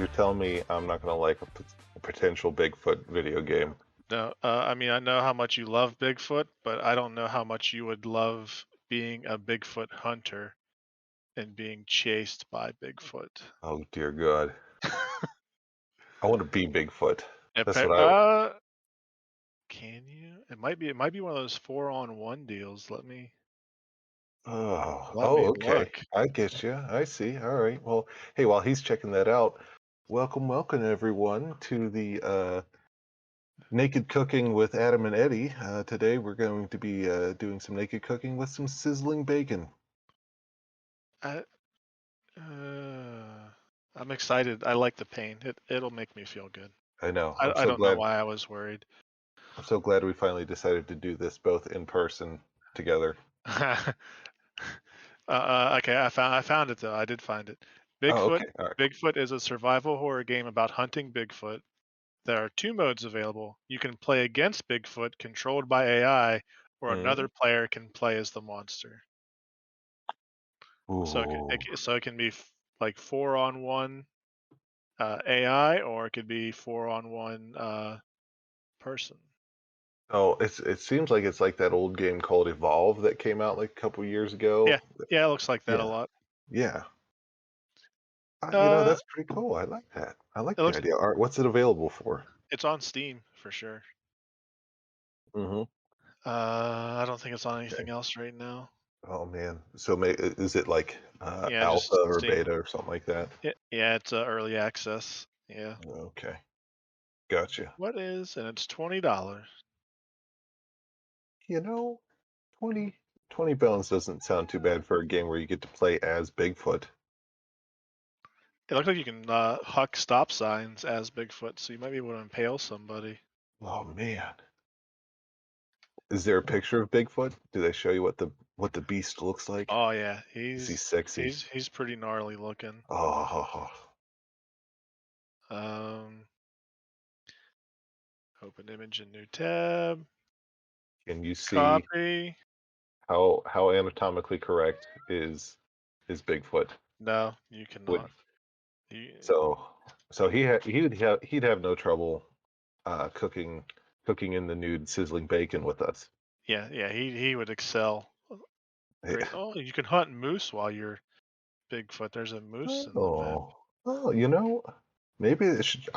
you're telling me I'm not gonna like a potential Bigfoot video game. No, I mean, I know how much you love Bigfoot, but I don't know how much you would love being a Bigfoot hunter and being chased by Bigfoot. Oh dear God, I want to be Bigfoot. That's Appa- what I. uh, can you? It might be one of those 4-on-1 deals. Let me Okay. look. I get you. I see. All right. Well, hey, while he's checking that out, welcome everyone to the Naked Cooking with Adam and Eddie. Today we're going to be doing some naked cooking with some sizzling bacon. I, uh, I'm excited. I like the pain. It'll make me feel good. I know. I don't know why I was worried. I'm so glad we finally decided to do this both in person together. Okay, I found it though. I did find it. Oh, Bigfoot. okay. All right. Bigfoot is a survival horror game about hunting Bigfoot. There are two modes available. You can play against Bigfoot, controlled by AI, or Mm. another player can play as the monster. Ooh. So it can be like 4-on-1 AI, or it could be 4-on-1 person. Oh, it seems like it's like that old game called Evolve that came out like a couple years Yeah, ago. yeah, it looks like that a Yeah. lot. Yeah. Uh, That's pretty cool. I like that. I like it the looks idea. All right, what's it available for? it's on Steam for sure. Mm-hmm. I don't think it's on Okay. anything else right now. Oh man. So is it like Yeah, alpha just or Steam. beta or something like that? Yeah, it's early access. Yeah. Okay. Gotcha. And it's $20. You know, 20 pounds doesn't sound too bad for a game where you get to play as Bigfoot. It looks like you can huck stop signs as Bigfoot, so you might be able to impale somebody. Oh man. Is there a picture of Bigfoot? Do they show you what the beast looks like? Oh yeah, Is he he's sexy? he's he's pretty gnarly looking. Oh, Um, Open image in new tab. can you see Copy. how anatomically correct is Bigfoot? No, you Would cannot. You, so so he'd have no trouble cooking in the nude sizzling bacon with us. yeah, he would excel. Great. Eh, Oh, you can hunt moose while you're Bigfoot. There's a moose in the map. Oh, oh, maybe it should.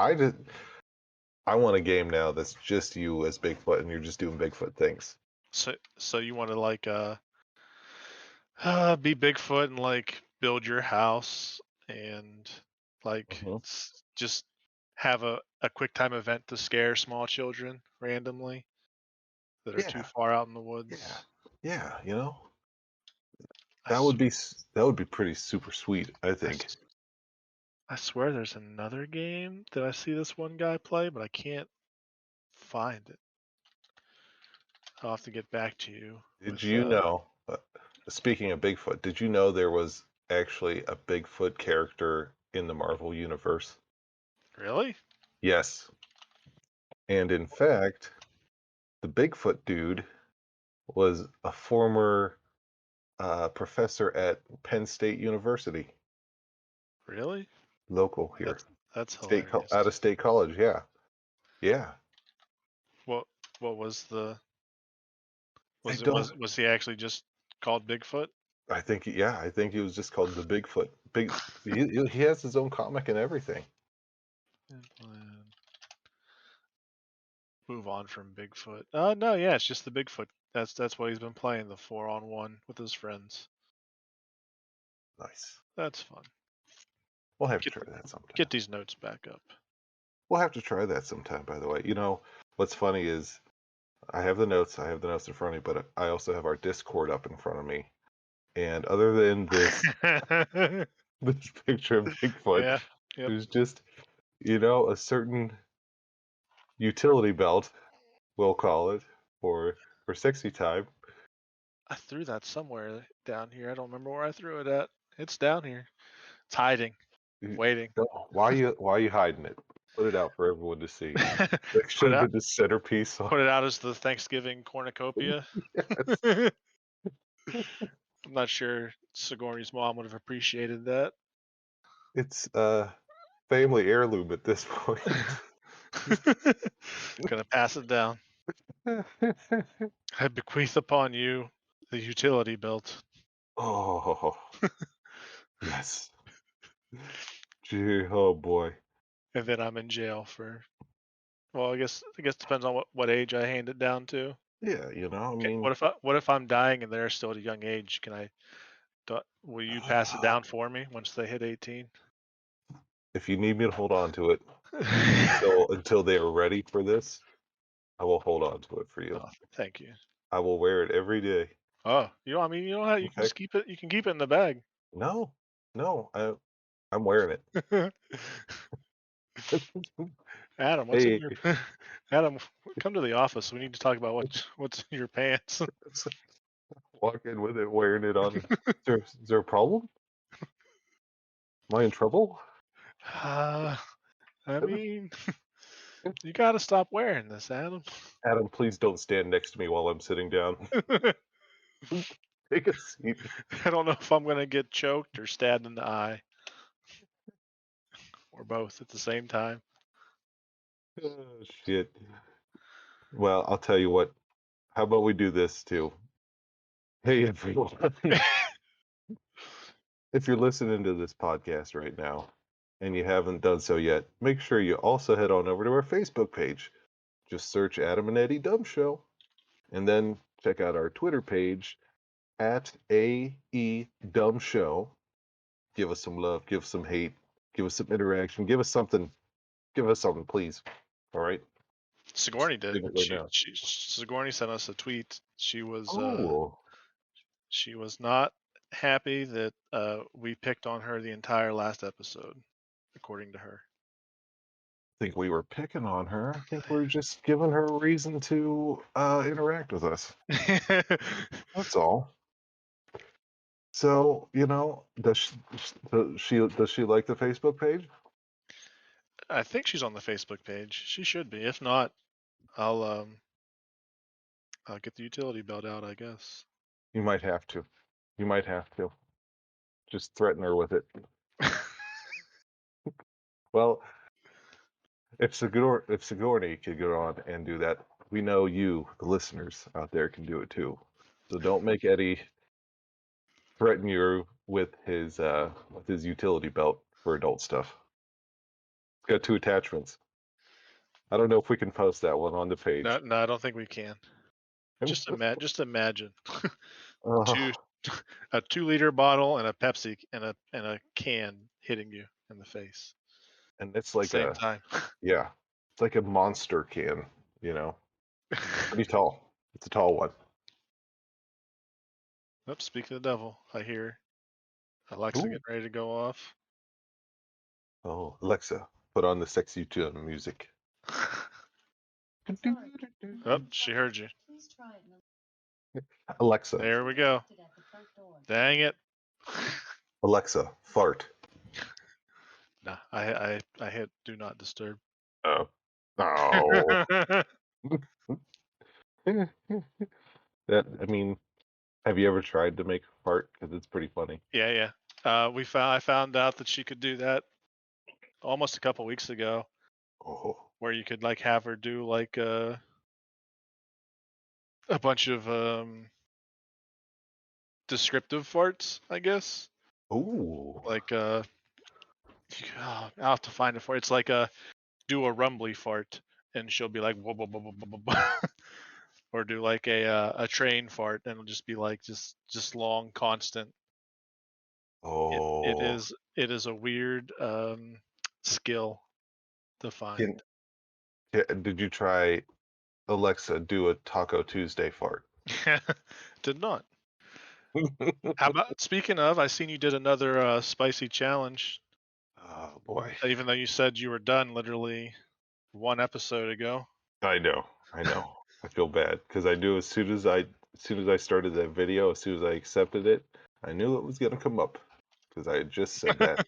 I want a game now that's just you as Bigfoot and you're just doing Bigfoot things. So you want to like be Bigfoot and like build your house and like Hmm. just have a quick time event to scare small children randomly that are too Yeah, far out in the yeah, woods. yeah. I, That would s- be that would be pretty super sweet, I I, think. s- I swear there's another game that I see this one guy play, but I can't find it. I'll have to get back to you Did with you know? Speaking of Bigfoot, did you know there was actually a Bigfoot character in the Marvel universe? really? Yes, and in fact, the Bigfoot dude was a former professor at Penn State University, Really? local here, That's that's out hilarious. of state college. Yeah, yeah. What what was the I was it don't. was he actually just called Bigfoot? I think yeah. I think he was just called the Bigfoot. He has his own comic and everything. And move on from Bigfoot. No, yeah, it's just the Bigfoot. That's what he's been playing, the 4-on-1 with his friends. Nice. That's fun. We'll have to Get try that sometime. get these notes back up. We'll have to try that sometime. By the way, what's funny is I have the notes. I have the notes in front of me, but I also have our Discord up in front of me. And other than this, this picture of Bigfoot, Yeah. Yep. there's just a certain utility belt, we'll call it, for sexy time. I threw that somewhere down here. I don't remember where I threw it at. It's down here. It's hiding, You- waiting. why are you hiding it? Put it out for everyone to see. That should put have out been the centerpiece. put it out as the Thanksgiving cornucopia. Yes. I'm not sure Sigourney's mom would have appreciated that. It's family heirloom at this point. Gonna pass it down. I bequeath upon you the utility belt, Oh, yes. Gee, oh boy. and then I'm in jail for. Well, I guess depends on what age I hand it down to. Yeah, I Okay, mean, what if I'm dying and they're still at a young age? Will you pass it down for me once they hit 18? if you need me to hold on to it until they are ready for this, I will hold on to it for you. Oh, thank you. I will wear it every day. Oh, I mean, you know how you In can just fact, keep it. You can keep it in the bag. no, no, I'm wearing it. Adam, what's in Hey, your Adam? Come to the office. We need to talk about what's in your pants. walk in with it, wearing it on. Is there a problem? Am I in trouble? uh, I mean, you got to stop wearing this, Adam. Adam, please don't stand next to me while I'm sitting down. Take a seat. I don't know if I'm gonna get choked or stabbed in the eye, or both at the same time. Oh, shit. Well, I'll tell you what. How about we do this too? Hey, everyone. If you're listening to this podcast right now and you haven't done so yet, make sure you also head on over to our Facebook page. Just search Adam and Eddie Dumb Show, and then check out our Twitter page at AE Dumb Show. Give us some love, give us some hate, give us some interaction, give us something, please. All right, Sigourney did. doing it right now. Sigourney sent us a tweet. Oh, She was not happy that we picked on her the entire last episode, according to her. I think we were picking on her. I think we are just giving her a reason to interact with us. That's all. So, does she like the Facebook page? I think she's on the Facebook page. She should be. If not, I'll um I'll get the utility belt out, I guess. You might have to. You might have to. Just threaten her with it. Well, if Sigourney could go on and do that, we know you, the listeners out there, can do it too. So don't make Eddie threaten you with his utility belt for adult stuff. It's got two attachments. I don't know if we can post that one on the No, page. no, I don't think we can. Just imagine two Oh, a 2 liter bottle and a Pepsi and a can hitting you in the face and it's at the like same a time. yeah, it's like a monster can. Pretty tall. It's a tall one. Oops, speaking of the devil, I hear Alexa Ooh. getting ready to go off. Oh, Alexa, put on the sexy tune music. Oh, she heard you. Alexa, There we go. Dang it. Alexa, fart. Nah, I hit do not disturb. Oh, oh. That I mean, have you ever tried to make a fart? Because it's pretty funny. Yeah, yeah. I found out that she could do that almost a couple weeks ago, Oh, where you could like have her do like a bunch of descriptive farts, I guess. ooh, Like I'll have to find it for you. It's like a do a rumbly fart, and she'll be like whoa, whoa, whoa, whoa, whoa, whoa. Or do like a train fart, and it'll just be like just long, constant. oh. It is a weird skill to Can, find. did you try Alexa do a Taco Tuesday fart? Did not. How about speaking of? I seen you did another spicy challenge, Oh boy. even though you said you were done literally 1 episode ago. I know. I know. I feel bad because I knew as soon as I started that video, as soon as I accepted it, I knew it was gonna come up because I had just said that.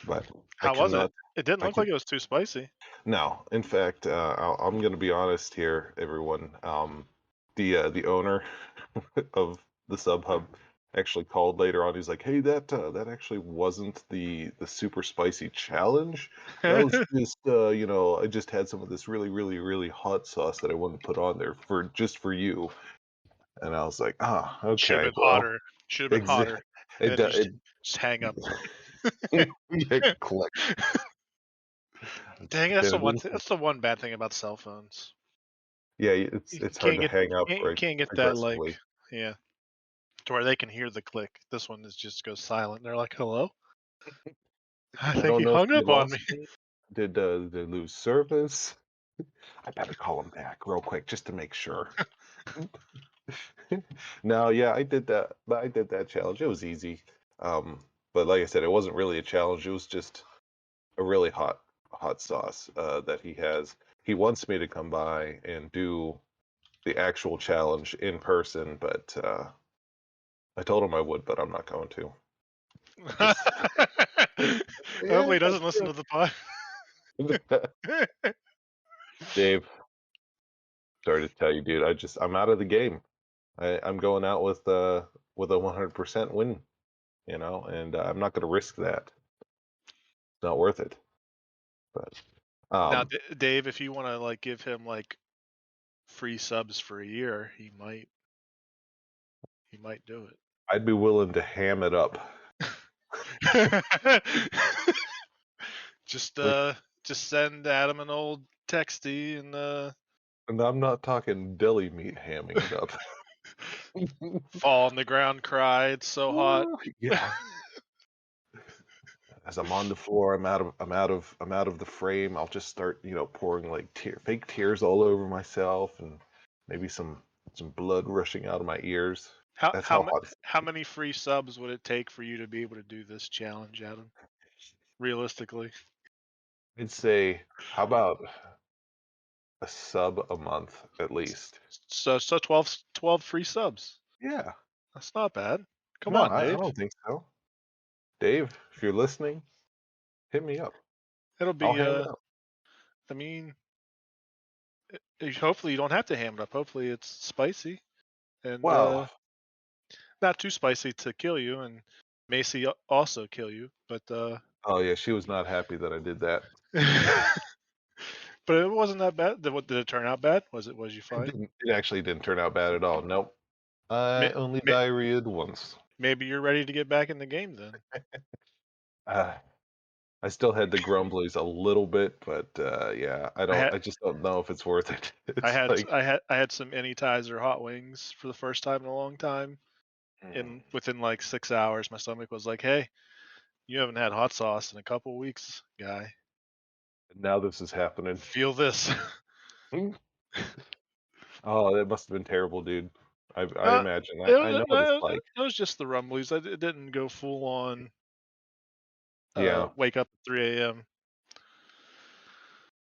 But I How was it? cannot. It didn't I look can like it was too spicy. no. In fact, I'm gonna be honest here, everyone. The owner of the sub hub actually called later on. He's like, "Hey, that actually wasn't the super spicy challenge. That was just I just had some of this really, really, really hot sauce that I wanted to put on there for just for you." And I was like, "Ah, Should have okay, been well, hotter. Should have been exactly." hotter. And It, then do- just hang up. yeah, click. Dang, Then it didn't. that's the one bad thing about cell phones. Yeah, You it's hard can't to get hang up can't, right can't get that like, aggressively. yeah, to where they can hear the click. This one is just goes silent. They're like, "Hello? I I think don't he know if hung they up on me." lost me. Did they lose service? I better call him back real quick just to make sure. No, yeah, I did that. But I did that challenge. It was easy. Um, but like I said, it wasn't really a challenge. It was just a really hot sauce that he has. He wants me to come by and do the actual challenge in person, but I told him I would, but I'm not going to. Just Hopefully, yeah, he doesn't listen to the pod. Dave. Sorry to tell you, dude. I'm out of the game. I'm going out with a 100% win, and I'm not going to risk that. It's not worth it. But Now, um, Dave, if you want to like give him like free subs for a year, he might do I'd be willing to ham it up. it. Just Like, just send Adam an old texty and and I'm not talking deli meat hamming it up. fall on the ground, cry. It's so hot. Ooh, yeah. As I'm on the floor, I'm out of the frame. I'll just start, pouring like fake tears all over myself, and maybe some blood rushing out of my ears. How That's how how ma- hot it's how many free subs would it take for you to be able to do this challenge, Adam? Realistically, I'd say, how about a sub a month at least? so 12 free subs. Yeah. That's not bad. Come No, on, I Dave. don't think so. Dave, if you're listening, hit me up. It'll I'll be ham it up. I mean, hopefully you don't have to ham it up. Hopefully it's spicy and Well, not too spicy to kill you, and Macy also kill you, but oh yeah, she was not happy that I did that. but it wasn't that bad. Did it turn out bad? Was you It fine? didn't. It actually didn't turn out bad at all. Nope. I May, only may, diarrheaed once. maybe you're ready to get back in the game then. Uh, I still had the grumblies a little bit, but yeah, I I don't. had I just don't know if it's worth it. I It's had like, I had some Anytizer hot wings for the first time in a long time. mm, And within like 6 hours, my stomach was like, "Hey, you haven't had hot sauce in a couple weeks, guy. now this is happening. Feel this." Mm. Oh, that must have been terrible, dude. I uh, imagine. it, I know what it's no, like. it was just the rumblies. It didn't go full on. Yeah. Wake up at 3 a.m.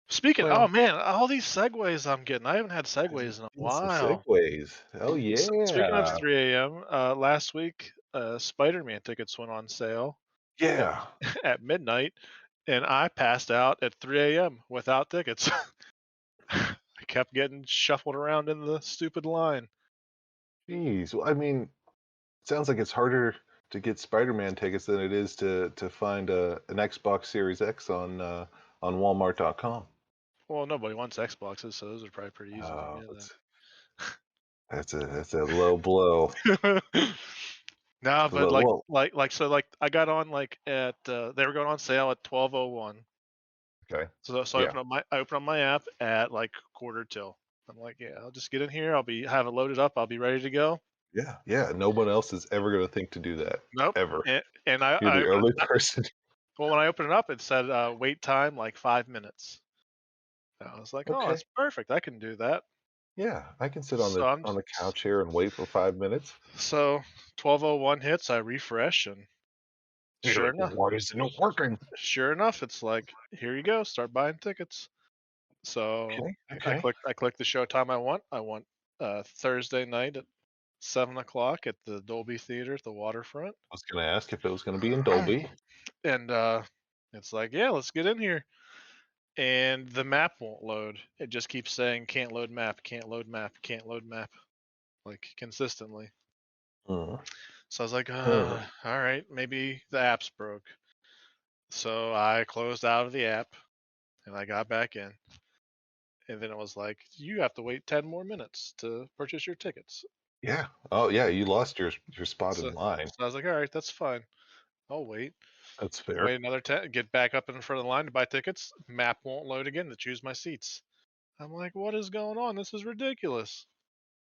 Speaking, oh Well, man, all these segues I'm getting. I haven't had segues in a getting some while. segues. Oh Speaking of yeah. 3 a.m., last week, Spider-Man tickets went on sale at Yeah. at midnight, and I passed out at 3 a.m. without tickets. I kept getting shuffled around in the stupid line. Jeez. Well, I mean, sounds like it's harder to get Spider-Man tickets than it is to find an Xbox Series X on Walmart.com. Well, nobody wants Xboxes, so those are probably pretty easy to Oh, get that's a low blow. then. No, It's a but low, well, like I got on like at they were going on sale at 12:01. okay. So Yeah. I open up my app at like quarter till. I'm like, yeah, I'll just get in here. Have it loaded up. I'll be ready to go. Yeah. Yeah. No one else is ever going to think to do that. Nope. Ever. And You're the only person. well, when I opened it up, it said wait time like 5 minutes. And I was like, oh, Okay. that's perfect. I can do that. Yeah. I can sit on So the I'm on the couch here and wait for 5 minutes. so 12:01 hits. I refresh, and You're sure like, enough, why isn't it working? it's like here you go. Start buying tickets. So Okay. Okay. I clicked the showtime I want. I want Thursday night at 7 o'clock at the Dolby Theater at the waterfront. I was going to ask if it was going to be in Dolby. And it's like, yeah, let's get in here. And the map won't load. It just keeps saying can't load map, can't load map, can't load map, like consistently. Mm. So I was like, Huh. all right, maybe the app's broke. So I closed out of the app and I got back in. And then it was like, you have to wait 10 more minutes to purchase your tickets. Yeah. Oh, yeah. You lost your spot So, in line. so I was like, all right, that's fine. I'll wait. That's fair. Wait another 10, get back up in front of the line to buy tickets. Map won't load again to choose my seats. I'm like, what is going on? This is ridiculous.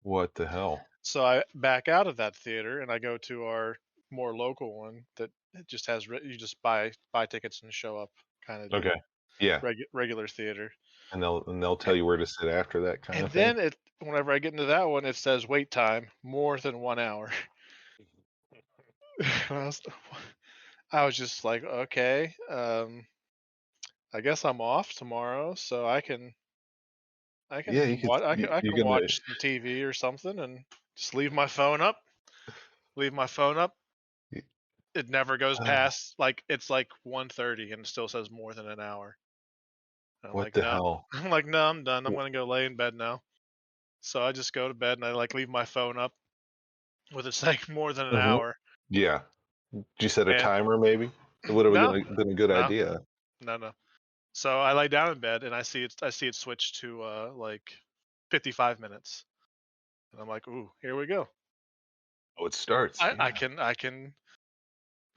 What the hell? So I back out of that theater and I go to our more local one that it just has you just buy tickets and show up kind of Okay. deal. Yeah. Regular theater. And they'll tell And, you where to sit after that kind and of thing. then whenever I get into that one, it says wait time more than 1 hour. And I was just like, okay, I guess I'm off tomorrow, so I Yeah, can watch I you're can gonna. watch some TV or something and just leave my phone up. Leave my phone up. It never goes past like it's like 1:30 and it still says more than an hour. I'm What like, the no. hell? I'm like, no, I'm done. I'm gonna go lay in bed now. So I just go to bed and I like leave my phone up with it saying more than an Mhm. hour. Yeah. Did you set a And timer maybe? It would have no, been a good no, idea. no. So I lay down in bed and I see it switch to like 55 minutes. And I'm like, ooh, here we go. Oh, it starts. Yeah. I can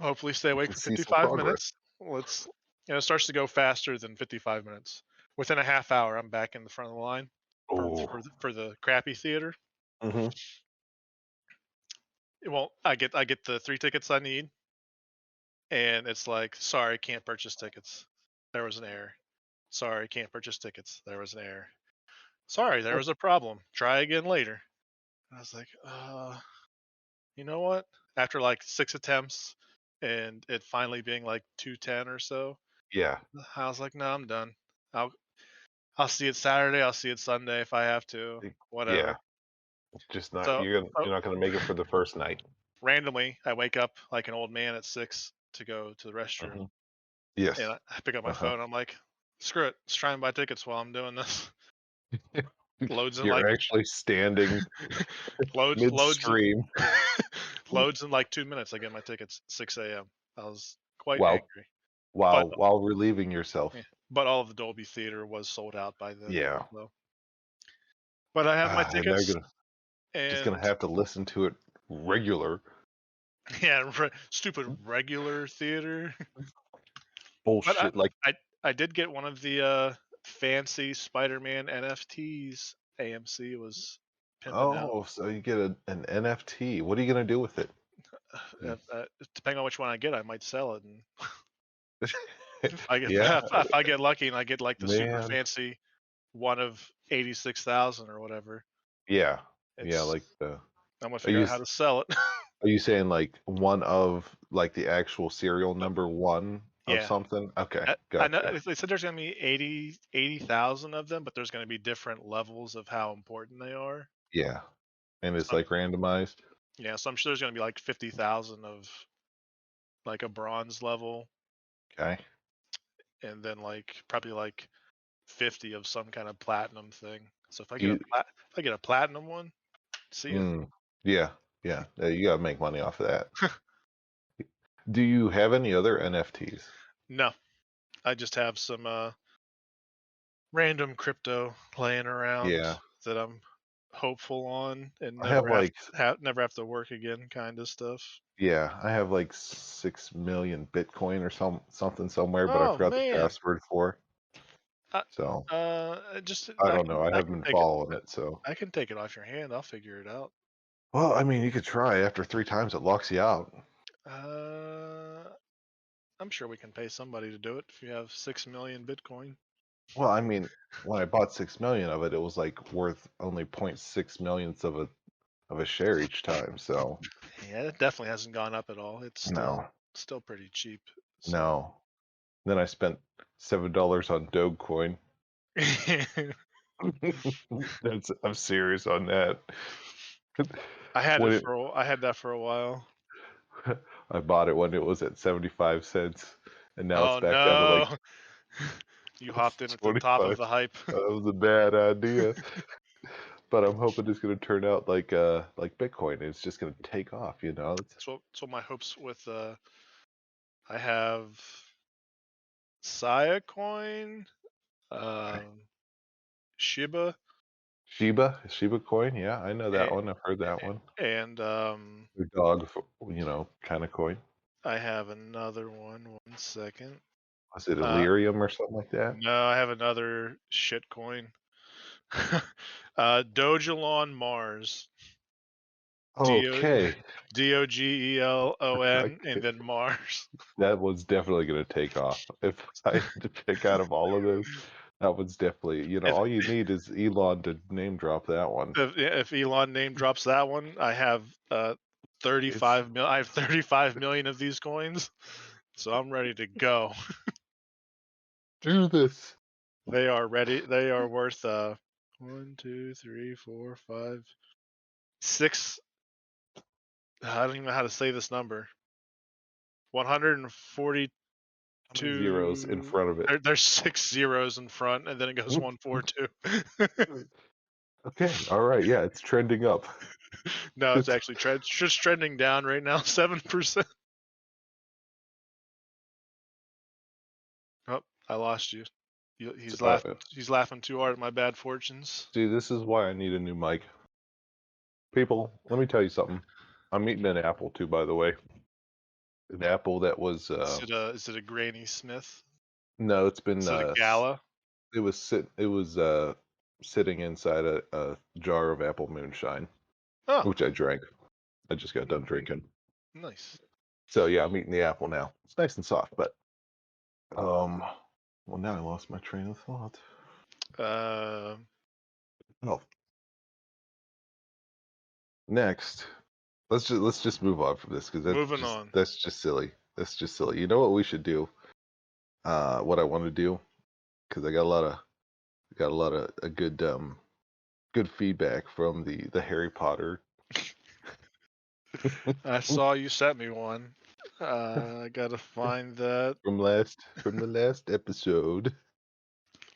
hopefully stay You awake can for see some 55 progress. minutes. Let's It starts to go faster than 55 minutes. Within a half hour, I'm back in the front of the line Oh. for the crappy theater. Mhm. Well, I get the 3 tickets I need, and it's like, "Sorry, can't purchase tickets. There was an error. Sorry, can't purchase tickets. There was an error. Sorry, there was a problem. Try again later." And I was like, you know what?" After like 6 attempts and it finally being like 210 or so, Yeah. I was like, "No, I'm done. I'll I'll see it Saturday. I'll see it Sunday if I have to. Yeah. Whatever." Just not So, you're not gonna make it for the first night. randomly, I wake up like an old man at 6 to go to the restroom, Mhm. and Yes. I pick up my Uh-huh. phone. I'm like, "Screw it. Let's try and buy tickets while I'm doing this." Loads in like You're actually standing loads midstream loads in like 2 minutes. I get my tickets at 6 a.m. I was quite while angry, but relieving yourself. yeah, but all of the Dolby Theater was sold out by then. Yeah. So, but I have my And they're tickets, gonna just gonna and have to listen to it regular. yeah, stupid regular theater. But Bullshit like, I did get one of the fancy Spider-Man NFTs. AMC was pimping out. "Oh, so you get an NFT. What are you gonna do with it?" Mm. Depending on which one I get, I might sell it. And Yeah, if I get lucky and I get like the super man. fancy one of 86,000 or whatever, Yeah. Yeah, it's like the I'm gonna are figure you out how to sell it. are you saying, like, one of like, the actual serial number 1 of Yeah. something? Okay, I know gotcha. they said there's gonna be 80,000 of them, but there's gonna be different levels of how important they are. Yeah, and So it's, like, randomized? yeah, so I'm sure there's gonna be like 50,000 of like a bronze level, Okay. and then like probably like 50 of some kind of platinum thing. So Do you if I get a platinum one, see ya. mm, yeah, yeah, you gotta make money off of that. Do you have any other NFTs? No, I just have some random crypto laying around Yeah, that I'm hopeful on and I have, like never have to work again kind of stuff. yeah, I have, like, 6,000,000 Bitcoin or something somewhere, but I Oh forgot the man. password for, I, so, just I don't know, I I haven't can been take it. following it, so I can take it off your hand. I'll figure it out. well, I mean, you could try after 3 times, it locks you out. Uh, I'm sure we can pay somebody to do it if you have 6 million Bitcoin. Well, I mean, when I bought 6,000,000 of it, it was, like, worth only 0.6 millionths of a share each time, so Yeah, it definitely hasn't gone up at all. It's no, still pretty cheap. So no. Then I spent $7 on Dogecoin. I I'm serious on that. When it I had that for a while. I bought it when it was at 75 cents, and now it's Oh back down to, like, no. You hopped in at the top of 25. the hype. That was a bad idea. but I'm hoping it's going to turn out like Bitcoin. It's just going to take off. It's, So my hopes with I have Sia coin, um, Shiba, Shiba coin. Yeah, I know that and, one. I've heard that one. and The dog, kind of coin. I have another one. One second. Was it Uh, Illyrium or something like that? no, I have another shit coin. Dogelon Mars. Okay. Dogelon and I, then Mars. that one's definitely going to take off. If I had to pick out of all of those, that one's definitely, If all you need is Elon to name drop that one. if Elon name drops that one, I have It's 35 mil. I have 35 million of these coins, so I'm ready to go. do this. They are ready. They are worth 6. I don't even know how to say this number. 142. How many zeros in front of it? There's 6 zeros in front, and then it goes 142. Okay, all right, yeah, it's trending up. No, it's It's actually it's just trending down right now, 7%. Oh, I lost you. He's laughing. He's laughing too hard at my bad fortunes. see, this is why I need a new mic. People, let me tell you something. I'm eating an apple too, by the way. An apple that was Is it a Granny Smith? no, it's been Is it a Gala? it was sitting inside a jar of apple moonshine, Oh, which I drank. I just got done drinking. nice. So yeah, I'm eating the apple now. It's nice and soft, but well, now I lost my train of thought. Uh, Oh, next, let's just move on from this because moving on. that's just silly. That's just silly. You know what we should do? What I want to do because I got a lot of a good feedback from the Harry Potter I saw you sent me one. I gotta find that. from the last episode.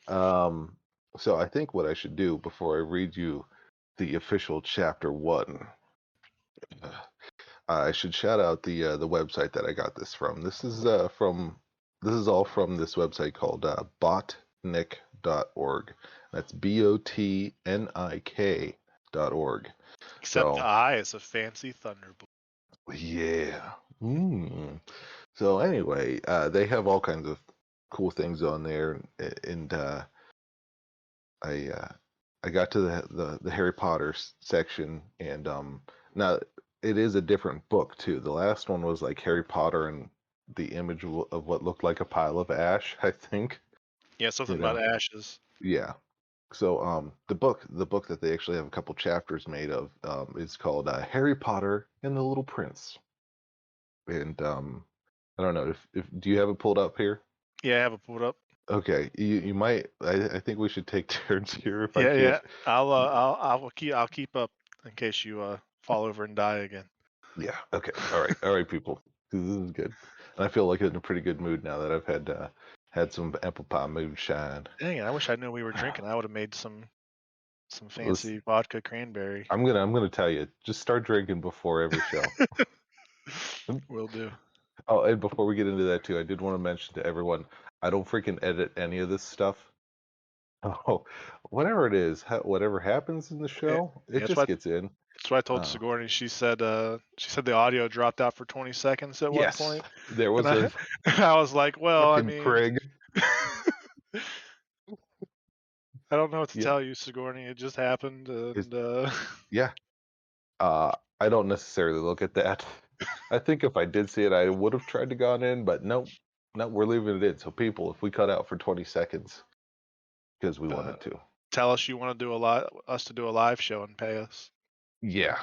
Um, so I think what I should do before I read you the official chapter one, uh, I should shout out the website that I got this from. This is all from this website called botnik.org. That's botnik.org. Except the So eye is a fancy thunderbolt. yeah. So anyway, they have all kinds of cool things on there, and I uh, I got to the Harry Potter section, and now it is a different book too. The last one was like Harry Potter and the image of what looked like a pile of ash, I think. Yeah, something You about know, ashes. yeah. So the book that they actually have a couple chapters made of is called Harry Potter and the Little Prince, and I don't know if do you have it pulled up here? Yeah, I have it pulled up. Okay, you might. I think we should take turns here if I Yeah, could. yeah. I'll keep up in case you fall over and die again. Yeah. Okay. All right, people. This is good. And I feel like in a pretty good mood now that I've had some apple pie moonshine. Dang it! I wish I knew we were drinking. I would have made some Let's, fancy vodka cranberry. I'm gonna tell you, just start drinking before every show. Will do. Oh, and before we get into that too, I did want to mention to everyone, I don't freaking edit any of this stuff. Oh, whatever it is, whatever happens in the Yeah, show, yeah, it just gets in. that's what I told Uh, Sigourney. She said the audio dropped out for 20 seconds at one yes, point, there and was I a I was like, well, I fucking mean, prig. I don't know what to Yeah, tell you, Sigourney. It just happened, it's, and yeah. I don't necessarily look at that. I think if I did see it, I would have tried to gone in, but nope, no, we're leaving it in. So people, if we cut out for 20 seconds because we uh, wanted to, tell us you want to do us to do a live show and pay us. yeah,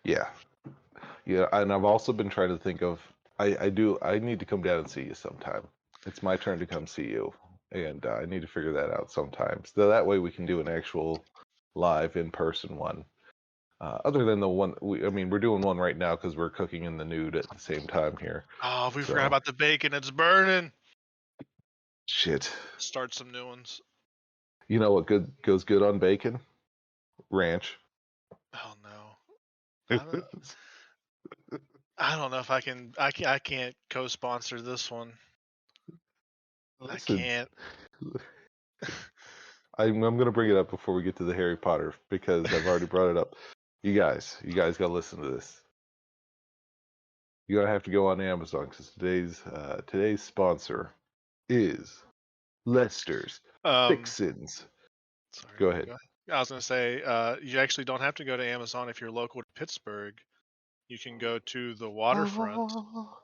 yeah, yeah. And I've also been trying to think of, I need to come down and see you sometime. It's my turn to come see you, and I need to figure that out sometime. So that way we can do an actual live in person one. Other than the one, I mean, we're doing one right now because we're cooking in the nude at the same time here. Oh, we forgot So about the bacon. It's burning. shit. Start some new ones. You know what good goes good on bacon? ranch. Oh no. I don't know if I can. I can't co-sponsor this one. I Listen, can't. I'm gonna bring it up before we get to the Harry Potter because I've already brought it up. You guys gotta listen to this. You're gonna have to go on Amazon because today's sponsor is Lester's Um, Fixins. sorry. Go ahead. Go ahead. I was gonna say, you actually don't have to go to Amazon if you're local to Pittsburgh. You can go to the waterfront, Oh,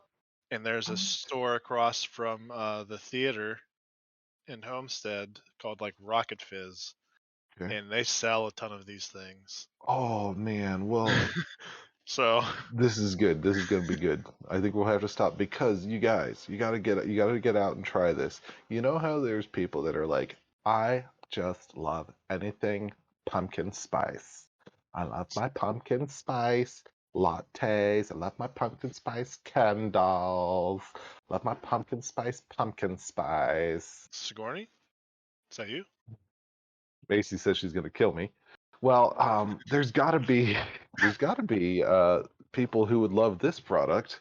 and there's a store across from the theater in Homestead called like Rocket Fizz, okay. and they sell a ton of these things. Oh man, well, So this is good. This is gonna be good. I think we'll have to stop because you guys, you gotta get out and try this. You know how there's people that are like, I just love anything pumpkin spice. I love my pumpkin spice lattes. I love my pumpkin spice candles. Love my pumpkin spice. Sigourney, is that you? Macy says she's gonna kill me. Well, there's gotta be people who would love this product.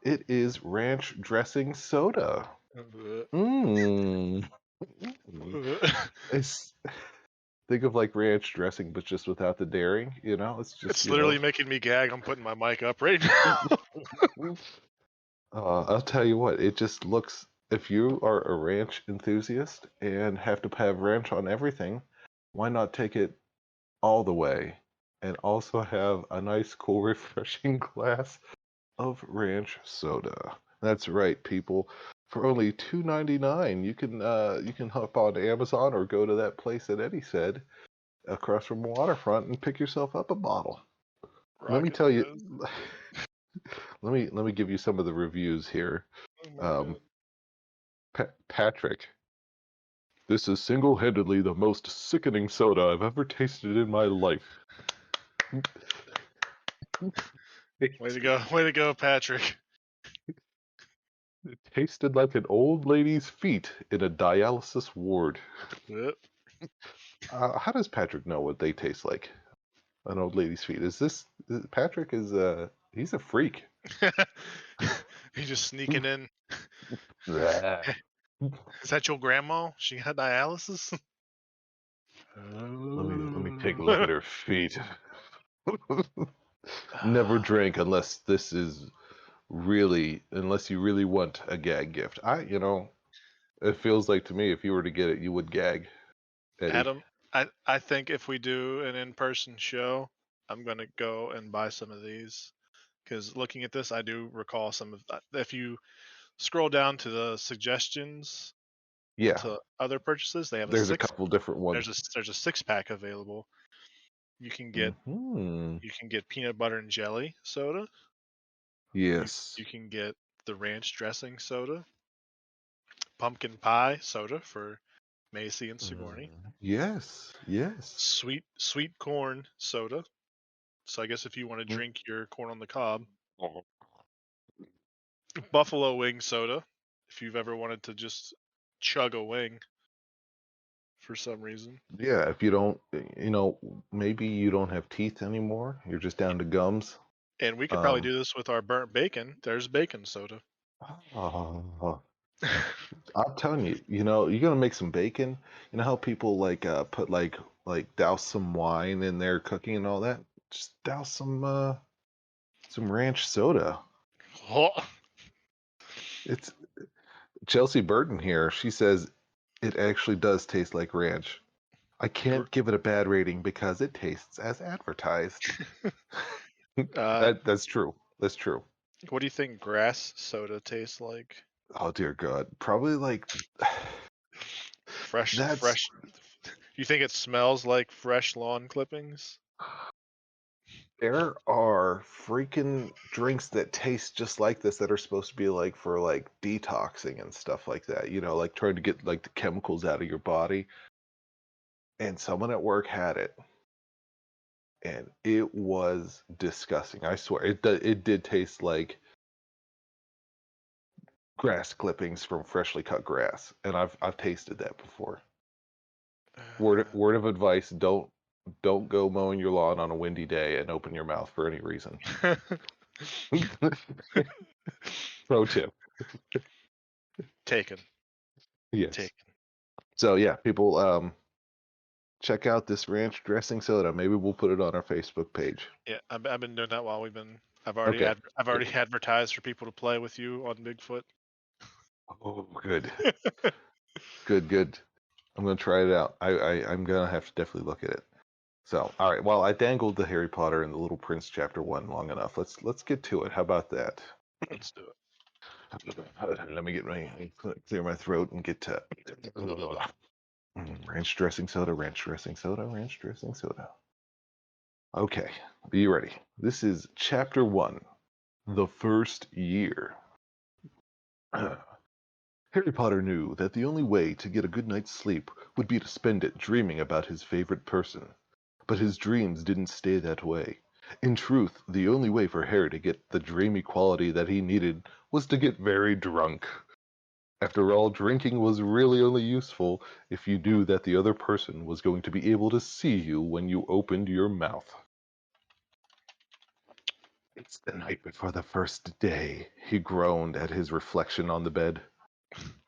It is ranch dressing soda. Mmm. It's think of like ranch dressing, but just without the dairy. You know, it's just It's literally making me gag. I'm putting my mic up right now. I'll tell you what. It just looks. If you are a ranch enthusiast and have to have ranch on everything, why not take it all the way and also have a nice, cool, refreshing glass of ranch soda. That's right, people. For only $2.99, you can hop on Amazon or go to that place that Eddie said across from Waterfront and pick yourself up a bottle. Let me Rocket tell you. Fizz. Let me give you some of the reviews here. Oh my Um, god. Patrick, this is single-handedly the most sickening soda I've ever tasted in my life. Way It, to go. Way to go, Patrick. it tasted like an old lady's feet in a dialysis ward. Yep. How does Patrick know what they taste like? An old lady's feet. Patrick is he's a freak. He just sneaking in. Bleh. Is that your grandma? She had dialysis? Let me take a look at her feet. Never drink unless you really want a gag gift. It feels like to me if you were to get it, you would gag, Eddie. Adam, I think if we do an in-person show, I'm gonna go and buy some of these because looking at this, I do recall some of. If you scroll down to the suggestions Yeah, to other purchases, they have a there's a six. couple different ones. There's a six pack available. You can get Hmm. peanut butter and jelly soda. Yes. You can get the ranch dressing soda, pumpkin pie soda for Macy and Sigourney, Yes. Yes. sweet corn soda. So I guess if you want to drink your corn on the cob, buffalo wing soda. If you've ever wanted to just chug a wing for some reason, Yeah, if you don't, maybe you don't have teeth anymore. You're just down to gums. and we could probably Um, do this with our burnt bacon. There's bacon soda. oh, I'm telling you, you're gonna make some bacon. You know how people like put like douse some wine in their cooking and all that? Just douse some ranch soda. It's Chelsea Burton here. She says it actually does taste like ranch. I Gr- can't give it a bad rating because it tastes as advertised. uh, That's true. That's true. what do you think grass soda tastes like? Oh dear God. Probably like that's Fresh. You think it smells like fresh lawn clippings? there are freaking drinks that taste just like this that are supposed to be like for like detoxing and stuff like that. Like trying to get like the chemicals out of your body. And someone at work had it, and it was disgusting. I swear, it did taste like grass clippings from freshly cut grass, and I've tasted that before. Uh, Word of advice: don't go mowing your lawn on a windy day and open your mouth for any reason. Pro tip. Taken. Yes. Taken. So yeah, people check out this ranch dressing soda. Maybe we'll put it on our Facebook page. Yeah, I've been doing that while we've been. Okay. I've already advertised for people to play with you on Bigfoot. Oh, good. Good. I'm gonna try it out. I'm gonna have to definitely look at it. So, all right. Well, I dangled the Harry Potter and the Little Prince chapter 1 long enough. Let's get to it. How about that? Let's do it. Let me get clear my throat and get to ranch dressing soda, ranch dressing soda, ranch dressing soda. Okay, be ready. This is chapter 1, the first year. Harry Potter knew that the only way to get a good night's sleep would be to spend it dreaming about his favorite person. But his dreams didn't stay that way. In truth, the only way for Harry to get the dreamy quality that he needed was to get very drunk. After all, drinking was really only useful if you knew that the other person was going to be able to see you when you opened your mouth. It's the night before the first day, he groaned at his reflection on the bed.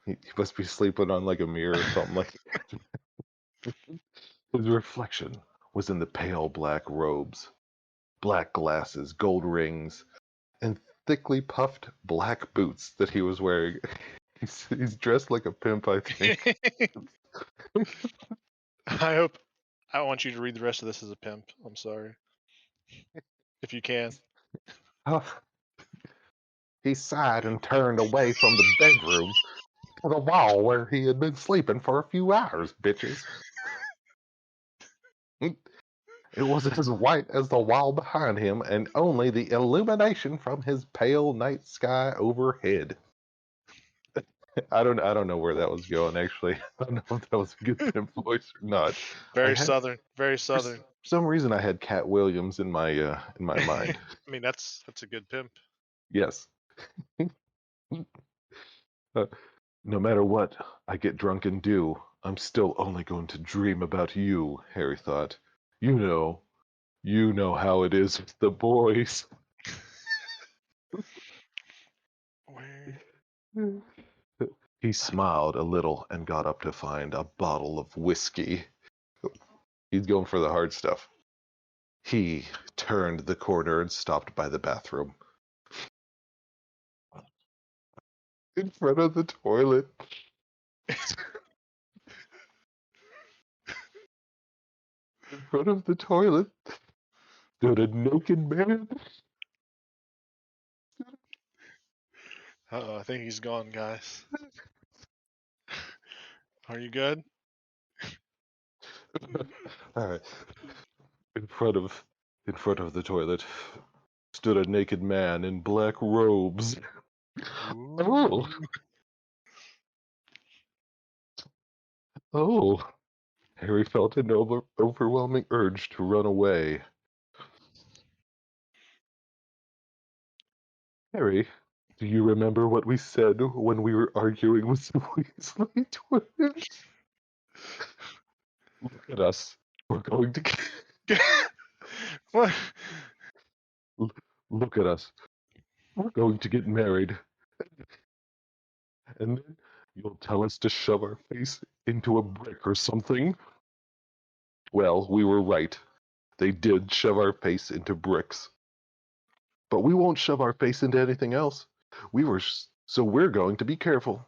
He must be sleeping on like a mirror or something like that. His reflection was in the pale black robes, black glasses, gold rings, and thickly puffed black boots that he was wearing. He's dressed like a pimp, I think. I hope. I want you to read the rest of this as a pimp. I'm sorry, if you can. He sighed and turned away from the bedroom to the wall where he had been sleeping for a few hours, bitches. It was as white as the wall behind him, and only the illumination from his pale night sky overhead. I don't know where that was going actually. I don't know if that was a good pimp voice or not. I Very had southern. Very for southern. some reason I had Cat Williams in my mind. I mean, that's a good pimp. Yes. Uh, no matter what I get drunk and do, I'm still only going to dream about you, Harry thought. You know, you know how it is with the boys. Where? He smiled a little and got up to find a bottle of whiskey. He's going for the hard stuff. He turned the corner and stopped by the bathroom. In front of the toilet. In front of the toilet stood a naked man. Oh, I think he's gone, guys. Are you good? All right. In front of in front of the toilet stood a naked man in black robes. Oh, Ooh. oh. Harry felt an overwhelming urge to run away. Harry, do you remember what we said when we were arguing with the Weasley twins? Look at us. We're going to What? look at us. We're going to get married, and then you'll tell us to shove our face into a brick or something. Well, we were right. They did shove our face into bricks. But we won't shove our face into anything else. So we're going to be careful.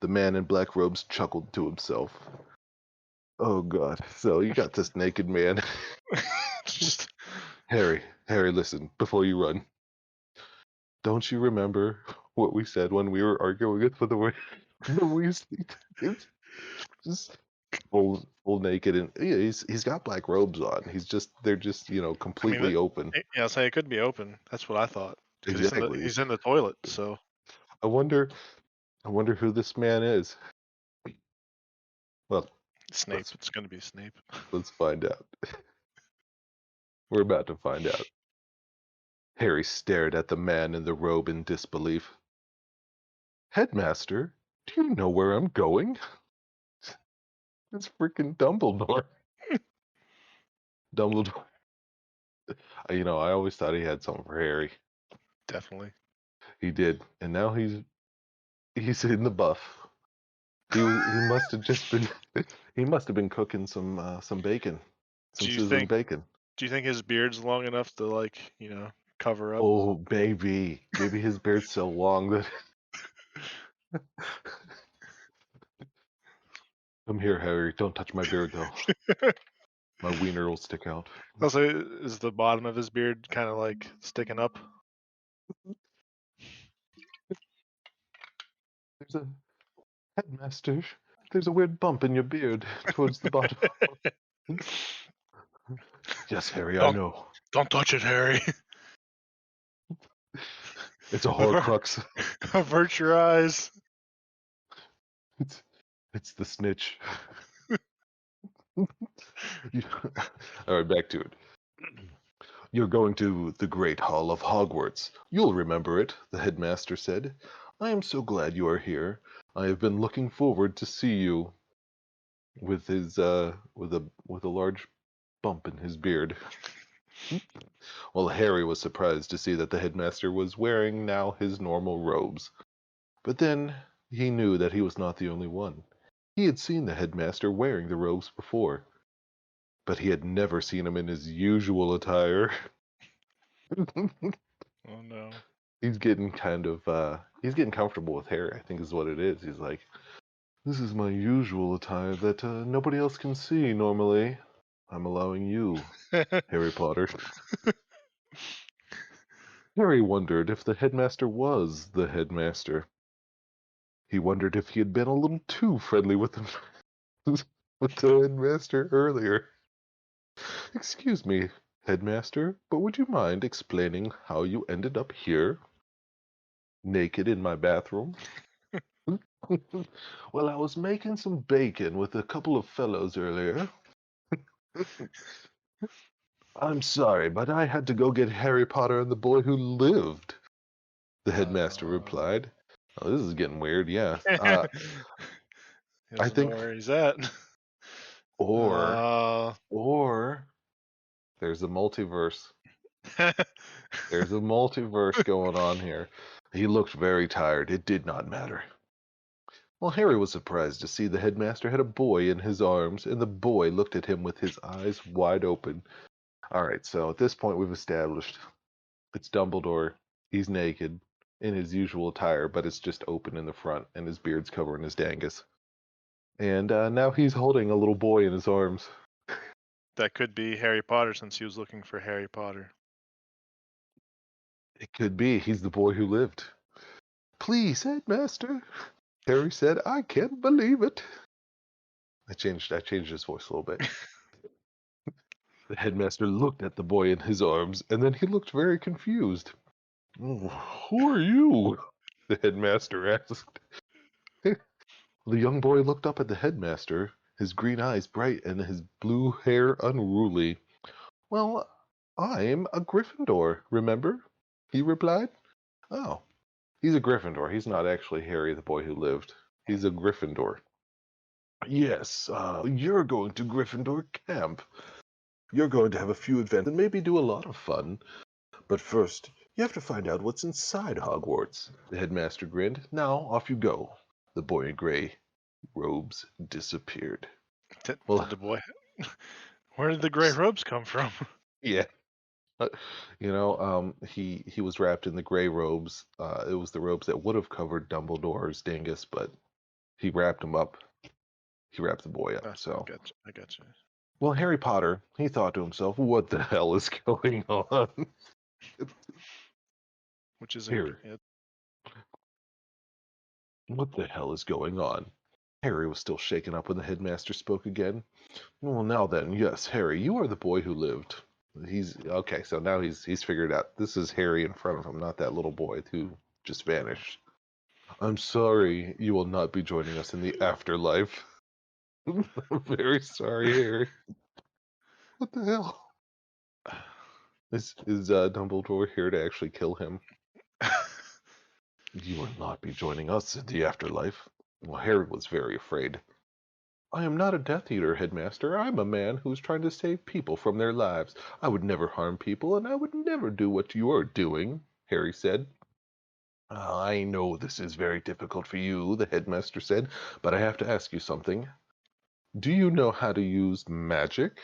The man in black robes chuckled to himself. Oh God. So you got this naked man. Just Harry, listen, before you run. Don't you remember what we said when we were arguing with the Weasley? It's just full naked, and yeah, he's got black robes on. They're just I mean, completely open. yeah, I'll say it could be open. That's what I thought because Exactly. he's in the toilet. So I wonder I wonder who this man is. Well, Snape. let's It's going to be Snape. let's find out. We're about to find out. Harry stared at the man in the robe in disbelief. Headmaster, do you know where I'm going? It's freaking Dumbledore. Dumbledore. I always thought he had something for Harry. Definitely. He did, and now he's in the buff. He must have just been he must have been cooking some bacon, some Do you sizzling think bacon. do you think his beard's long enough to cover up? Oh, maybe his beard's so long that come here, Harry. Don't touch my beard though. My wiener will stick out. Also, is the bottom of his beard kind of like sticking up? There's a headmaster. There's a weird bump in your beard towards the bottom. Yes, Harry, I Don't know. don't touch it, Harry. It's a Avert, Horcrux. avert your eyes. It's it's the snitch. All right, back to it. You're going to the Great Hall of Hogwarts. You'll remember it, the headmaster said. I am so glad you are here. I have been looking forward to see you. With his with a large bump in his beard. Well, Harry was surprised to see that the headmaster was wearing now his normal robes. But then he knew that he was not the only one. He had seen the headmaster wearing the robes before, but he had never seen him in his usual attire. Oh no. He's getting comfortable with Harry, I think is what it is. He's like, this is my usual attire that nobody else can see normally. I'm allowing you, Harry Potter. Harry wondered if the headmaster was the headmaster. He wondered if he had been a little too friendly with with the headmaster earlier. Excuse me, headmaster, but would you mind explaining how you ended up here, naked in my bathroom? Well, I was making some bacon with a couple of fellows earlier. I'm sorry, but I had to go get Harry Potter and the boy who lived, the headmaster replied. Oh, this is getting weird, yeah. He I doesn't know think, where he's at. or, Uh, or, there's a multiverse. There's a multiverse going on here. He looked very tired. It did not matter. Well, Harry was surprised to see the headmaster had a boy in his arms, and the boy looked at him with his eyes wide open. All right, so at this point we've established it's Dumbledore. He's naked in his usual attire, but it's just open in the front, and his beard's covering his dangus. And now he's holding a little boy in his arms. that could be Harry Potter since he was looking for Harry Potter. It could be he's the boy who lived. Please, headmaster, Harry said, I can't believe it. I changed his voice a little bit. The headmaster looked at the boy in his arms, and then he looked very confused. Who are you? The headmaster asked. The young boy looked up at the headmaster, his green eyes bright and his blue hair unruly. Well, I'm a Gryffindor, remember? He replied. Oh, he's a Gryffindor. He's not actually Harry, the boy who lived. He's a Gryffindor. Yes, you're going to Gryffindor camp. You're going to have a few events and maybe do a lot of fun. But first, you have to find out what's inside Hogwarts. The headmaster grinned. Now, off you go. The boy in gray robes disappeared. Did Well, the boy? Where did the gray robes come from? yeah. He was wrapped in the gray robes. It was the robes that would have covered Dumbledore's dingus, but he wrapped him up. He wrapped the boy up. I So, got you. I got you. well, Harry Potter, he thought to himself, "What the hell is going on Which is here? incorrect. What the hell is going on?" Harry was still shaken up when the headmaster spoke again. Well, now then, yes, Harry, you are the boy who lived. He's okay. So now he's figured out this is Harry in front of him, not that little boy who just vanished. I'm sorry, you will not be joining us in the afterlife. I'm very sorry, Harry. What the hell? Is Dumbledore here to actually kill him? You will not be joining us in the afterlife. Well, Harry was very afraid. I am not a Death Eater, Headmaster. I'm a man who's trying to save people from their lives. I would never harm people, and I would never do what you're doing, Harry said. I know this is very difficult for you, the headmaster said, but I have to ask you something. Do you know how to use magic?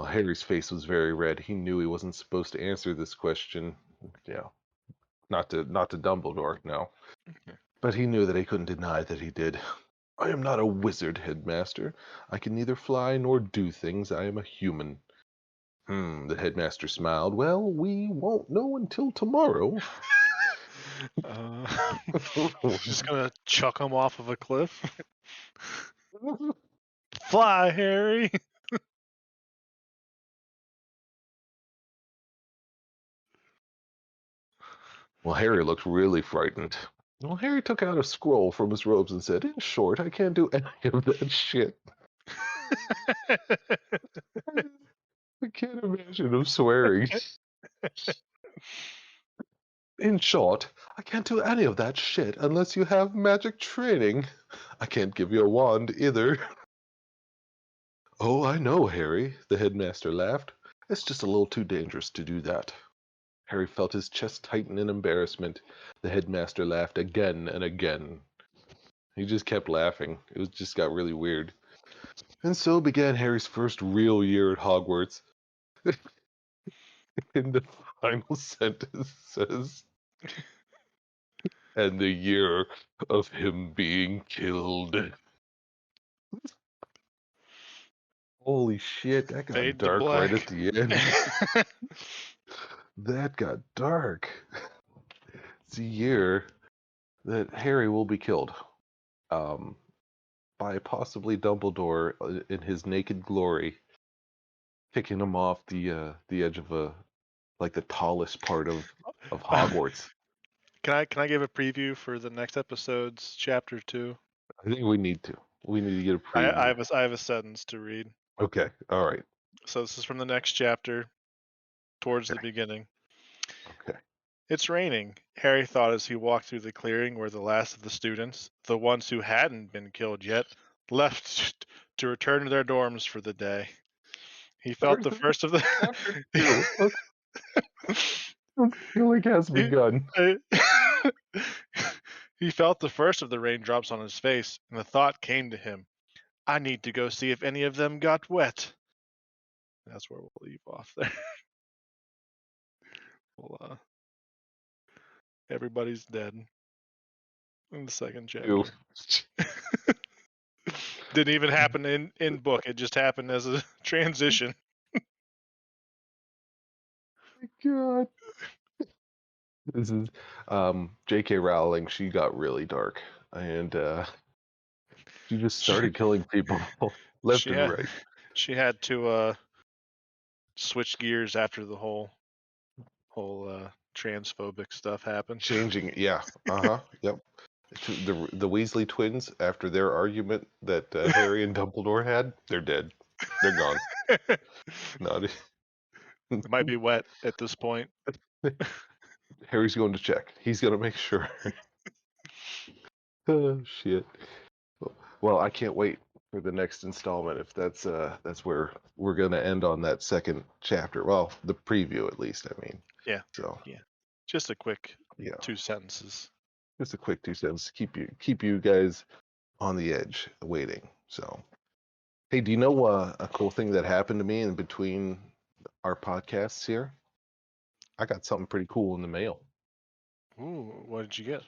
Harry's face was very red. He knew he wasn't supposed to answer this question. Yeah, not to Dumbledore, no. But he knew that he couldn't deny that he did. I am not a wizard, headmaster. I can neither fly nor do things. I am a human. The headmaster smiled. Well, we won't know until tomorrow. Just gonna chuck him off of a cliff. Fly, Harry. Well, Harry looked really frightened. Well, Harry took out a scroll from his robes and said, in short, I can't do any of that shit. I can't imagine him swearing. In short, I can't do any of that shit unless you have magic training. I can't give you a wand either. Oh, I know, Harry, the headmaster laughed. It's just a little too dangerous to do that. Harry felt his chest tighten in embarrassment. The headmaster laughed again and again. He just kept laughing. Just got really weird. And so began Harry's first real year at Hogwarts. In the final sentence says, and the year of him being killed. Holy shit, that got Fade to dark right at black. the end. That got dark. It's the year that Harry will be killed. Um, by possibly Dumbledore in his naked glory, kicking him off the edge of the tallest part of Hogwarts. Can I give a preview for the next episode's chapter 2? I think we need to. We need to get a preview. I have a sentence to read. Okay. All right. So this is from the next chapter, towards the Okay. beginning. Okay. It's raining, Harry thought as he walked through the clearing where the last of the students, the ones who hadn't been killed yet, left to return to their dorms for the day. He felt Sorry, the first of the chapter two. The healing has he, begun. he felt the first of the raindrops on his face, and the thought came to him, I need to go see if any of them got wet. That's where we'll leave off there. Well, everybody's dead in the second Ew. chapter. Didn't even happen in book. It just happened as a transition. God. This is J.K. Rowling. She got really dark, and she just She, started killing people left she and had right, she had to switch gears after the whole transphobic stuff happened. changing. Yeah. Yep. The Weasley twins, after their argument that Harry and Dumbledore had, they're dead. They're gone. It Not might be wet at this point. Harry's going to check. He's going to make sure. Oh shit. Well, I can't wait for the next installment. If that's where we're going to end on that second chapter. Well, the preview at least. I mean. Yeah, So yeah. Just a quick yeah, 2 sentences. just a quick 2 cents. Keep you guys on the edge, waiting. So hey, do you know a cool thing that happened to me in between our podcasts here? I got something pretty cool in the mail. Ooh, what did you get?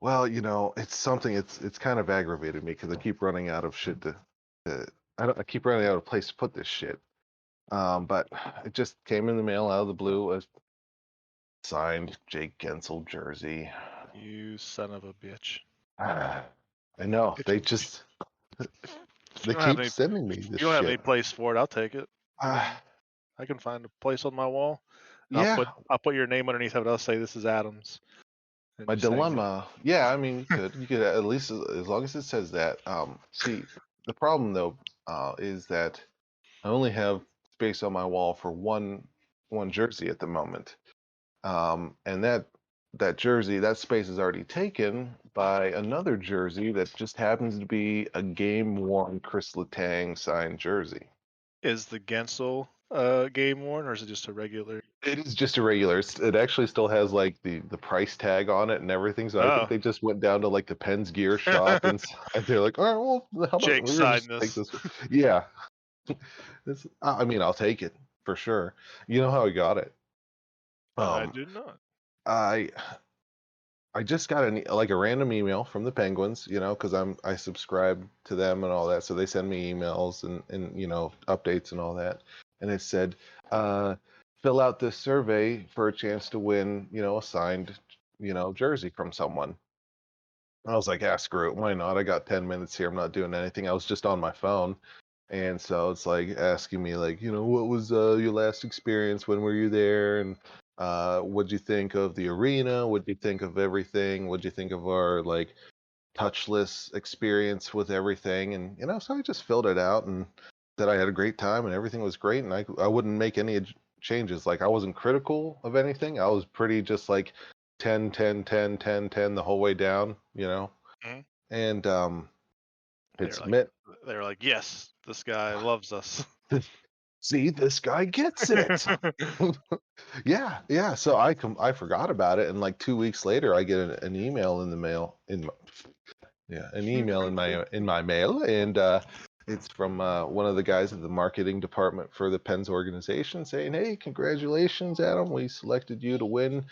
Well, it's something. It's kind of aggravated me because I keep running out of shit to I keep running out of place to put this shit. But it just came in the mail out of the blue. A signed Jake Gensel jersey. You son of a bitch. I know If they you, just if you they don't have keep any sending me if this you don't have shit. any place for it, I'll take it. Uh, I can find a place on my wall. And yeah, I'll put your name underneath it. I'll say this is Adams and my just hang it. dilemma. Yeah, I mean you could at least as long as it says that. See, the problem though is that I only have space on my wall for one jersey at the moment. And that jersey, that space is already taken by another jersey that just happens to be a game-worn Chris Letang signed jersey. Is the Gensel game worn, or is it just a regular? It is just a regular. It actually still has like the price tag on it and everything. So I think Oh, they just went down to like the Penn's gear shop and they're like, all right, well, how about Jake we're gonna signed just take this. this? Yeah, I mean, I'll take it for sure. You know how I got it? I Um, do not. I I just got like a random email from the Penguins, because I subscribe to them and all that. So they send me emails and updates and all that. And it said, uh, fill out this survey for a chance to win, a signed, jersey from someone. I was like, ah, screw it, why not? I got 10 minutes here. I'm not doing anything. I was just on my phone. And so it's like asking me like, what was your last experience? When were you there? And what'd you think of the arena? What'd you think of everything? What'd you think of our like touchless experience with everything? And so I just filled it out and said I had a great time and everything was great and I wouldn't make any changes. Like I wasn't critical of anything. I was pretty just like 10, 10, 10, 10, 10 the whole way down. Mhm. And They were it's like, meant they were like, yes, this guy loves us. see this guy gets it. Yeah, yeah. So I forgot about it, and like 2 weeks later, I get an email in the mail an email in my mail, and it's from one of the guys at the marketing department for the Pens organization saying, "Hey, congratulations, Adam! We selected you to win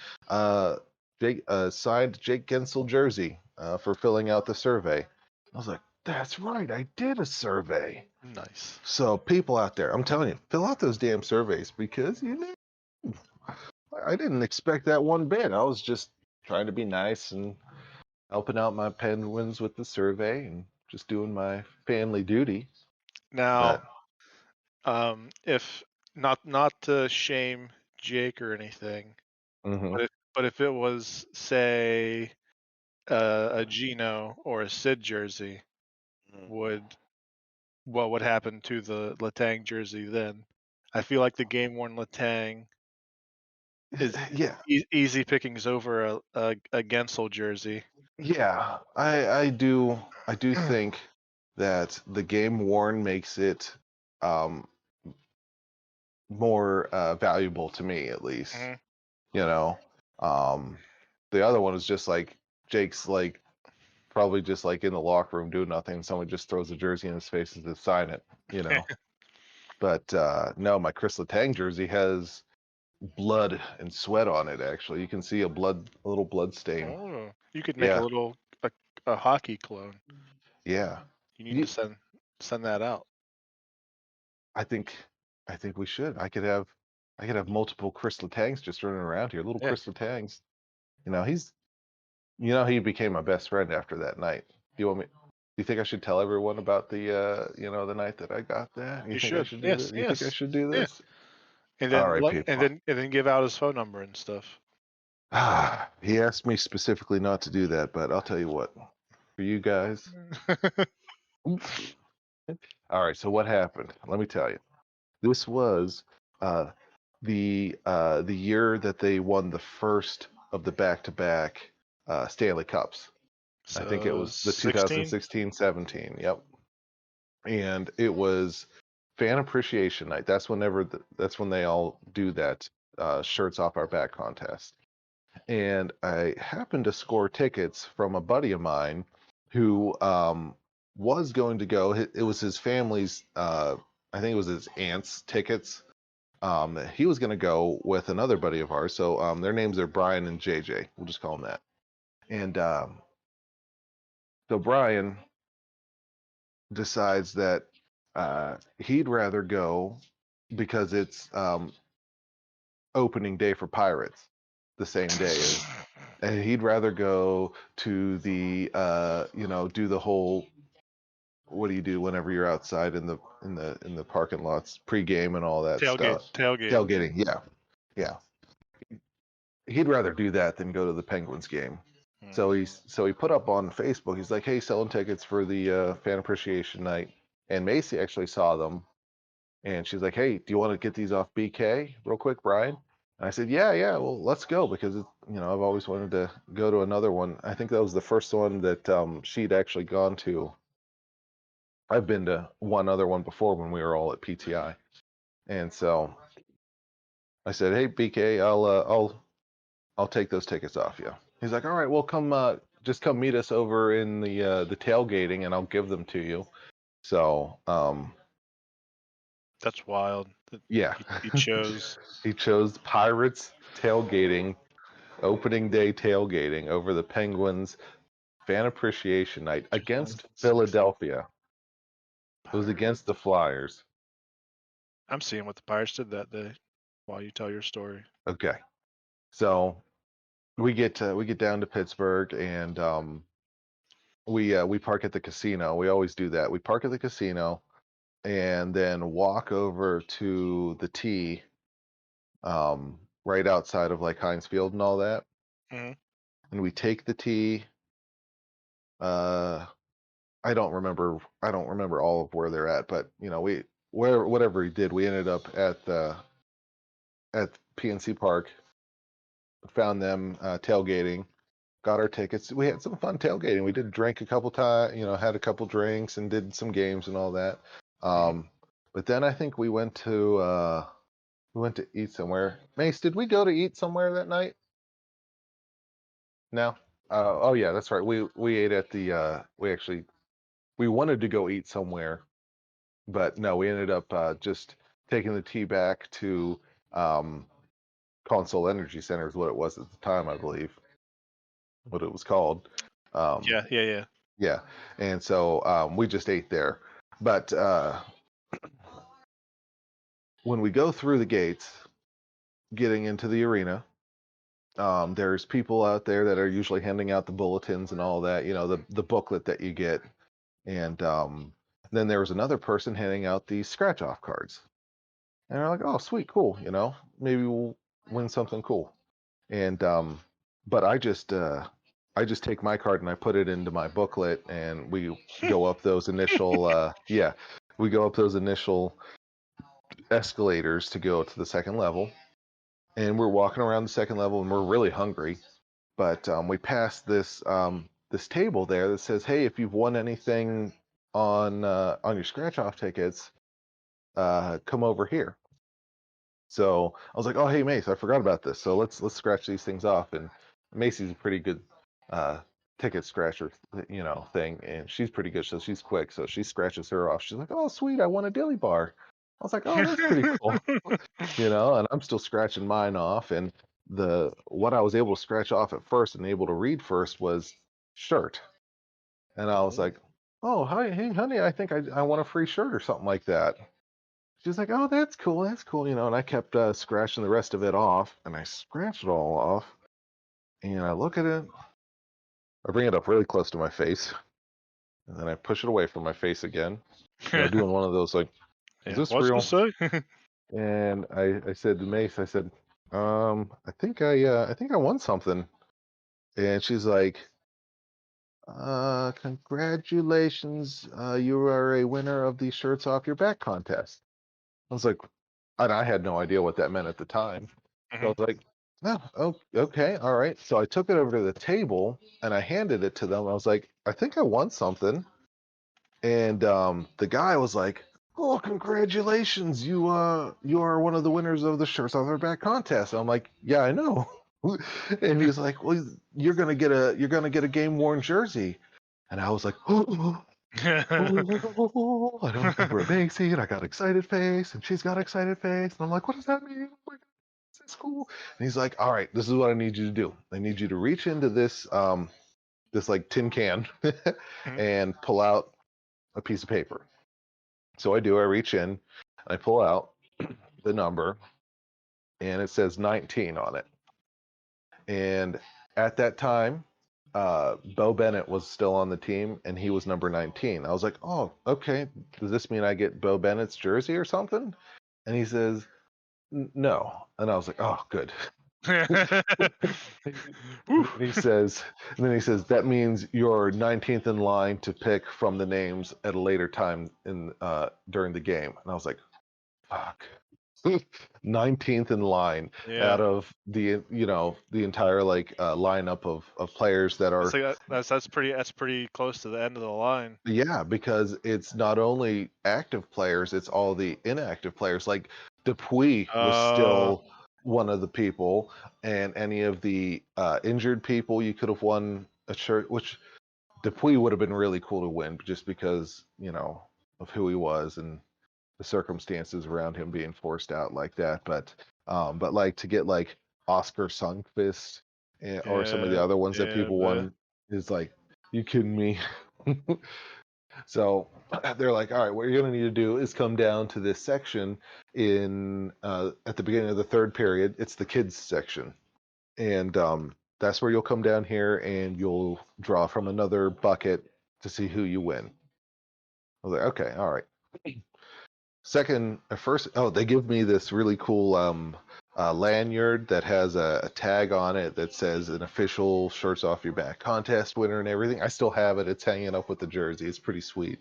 signed Jake Gensel jersey for filling out the survey." I was like, "That's right, I did a survey." Nice. So people out there, I'm telling you, fill out those damn surveys because I didn't expect that one bit. I was just trying to be nice and helping out my Penguins with the survey and just doing my family duty. Now, But if not to shame Jake or anything, hmm but if it was, say, a Gino or a Sid jersey, would what would happen to the Letang jersey then? I feel like the game worn Letang is yeah, easy pickings over a Gensel jersey. yeah, I do think that the game worn makes it um, more valuable to me, at least. Mhm. You know, um, the other one is just like Jake's like probably just like in the locker room doing nothing. And someone just throws a jersey in his face and to sign it. But no, my Chris Letang jersey has blood and sweat on it. Actually, you can see a little blood stain. Oh, you could make a Yeah, little a hockey clone. yeah. You need to You, send that out. I think, I think we should. I could have multiple Chris Letangs just running around here. Little Yeah, Chris Letangs. He's, he became my best friend after that night. Do you want me? Do you think I should tell everyone about the night that I got that? You you think I should. should do Yes, that? You think I yes, should do yeah. this? And All then right, people. and then give out his phone number and stuff. He asked me specifically not to do that, but I'll tell you what. For you guys. All right, so what happened? Let me tell you. This was uh, the year that they won the first of the back-to-back Stanley Cups. I think it So was the 16. 2016-17. Yep. And it was fan appreciation night. That's when they all do that shirts off our back contest. And I happened to score tickets from a buddy of mine who was going to go. It was his family's, I think it was his aunt's tickets. He was going to go with another buddy of ours. So their names are Brian and JJ. We'll just call them that. And so Brian decides that he'd rather go because it's opening day for Pirates the same day as and he'd rather go to the do the whole what do you do whenever you're outside in the parking lots pregame and all that stuff. Tailgating. Tailgating, yeah, yeah. He'd rather do that than go to the Penguins game. Hmm. So he put up on Facebook. He's like, "Hey, selling tickets for the fan appreciation night." And Macy actually saw them, and she's like, "Hey, do you want to get these off BK real quick, Brian?" And I said, yeah, well, let's go because I've always wanted to go to another one. I think that was the first one that she'd actually gone to. I've been to one other one before when we were all at PTI, and so I said, hey, BK, I'll take those tickets off you. He's like, all right, well, just come meet us over in the tailgating, and I'll give them to you. So, That's wild. yeah, He chose he chose Pirates tailgating, opening day tailgating over the Penguins fan appreciation night against 2006 Philadelphia. It was against Pirates. the Flyers. I'm seeing what the Pirates did that day while you tell your story. Okay, so we get down to Pittsburgh, and we park at the casino. We always do that. We park at the casino and then walk over to the tee, right outside of like Heinz Field and all that. Hmm. And we take the tee. Uh, I don't remember all of where they're at, but we where whatever he did, we ended up at PNC Park, found them tailgating, got our tickets. We had some fun tailgating. We did drink a couple times, had a couple drinks and did some games and all that. Hmm. Um, but then I think we went to eat somewhere. Mace, did we go to eat somewhere that night? No. Oh yeah, that's right. We ate at the we wanted to go eat somewhere, but no, we ended up just taking the tea back to um, Console Energy Center is what it was at the time, I believe, what it was called. Um, Yeah. yeah, and so we just ate there. But when we go through the gates, getting into the arena, there's people out there that are usually handing out the bulletins and all that, the booklet that you get. And then there was another person handing out the scratch off cards. And they're like, oh, sweet, cool, maybe we'll win something cool. And but I just take my card and I put it into my booklet, and we go up those initial we go up those initial escalators to go to the second level. And we're walking around the second level and we're really hungry. But we passed this table there that says, hey, if you've won anything on your scratch off tickets, come over here. So I was like, oh, hey, Mace, I forgot about this. So let's scratch these things off. And Macy's a pretty good uh, ticket scratcher, thing, and she's pretty good. So she's quick. So she scratches her off. She's like, oh, sweet, I won a dilly bar. I was like, oh, that's pretty cool, and I'm still scratching mine off. And the what I was able to scratch off at first and able to read first was shirt. And I was Oh. like, oh, hi, hey, honey, I think I want a free shirt or something like that. She's like, oh, that's cool, and I kept scratching the rest of it off, and I scratched it all off, and I look at it, I bring it up really close to my face, and then I push it away from my face again, doing one of those like, is Yeah. this What's this real? say? And I said to Mace, I said, I think I won something. And she's like, congratulations, you are a winner of the shirts off your back contest. I was like, and I had no idea what that meant at the time. So I Hmm. was like, oh, okay, all right. So I took it over to the table and I handed it to them. I was like, I think I won something. And the guy was like, oh, congratulations, you are one of the winners of the shirts off our back contest. And I'm like, yeah, I know. And he's like, well, you're gonna get a game worn jersey. And I was like, oh, I don't remember Macy, and I got excited face, and she's got excited face, and I'm like, what does that mean? Oh my God, this is cool. And he's like, all right, this is what I need you to do. I need you to reach into this like tin can and pull out a piece of paper. So I do. I reach in, I pull out the number, and it says 19 on it. And at that time, Bo Bennett was still on the team, and he was number 19. I was like, oh, okay. Does this mean I get Bo Bennett's jersey or something? And he says, no. And I was like, oh, good. Whew. And he says, that means you're 19th in line to pick from the names at a later time in during the game. And I was like, fuck. 19th in line Yeah. out of the entire lineup of players that It's are. like that's pretty close to the end of the line. Yeah, because it's not only active players, it's all the inactive players. Like Dupuy was Uh, still one of the people, and any of the injured people, you could have won a shirt, which Dupuy would have been really cool to win just because, of who he was and the circumstances around him being forced out like that. But like to get like Oscar Sundqvist or some of the yeah, other ones that yeah, people but won is like, you kidding me? So they're like, all right, what you're going to need to do is come down to this section in at the beginning of the third period. It's the kids section, and that's where you'll come down here and you'll draw from another bucket to see who you win. I was like, okay, all right. First, oh, they give me this really cool lanyard that has a tag on it that says an official shirts off your back contest winner and everything. I still have it. It's hanging up with the jersey. It's pretty sweet.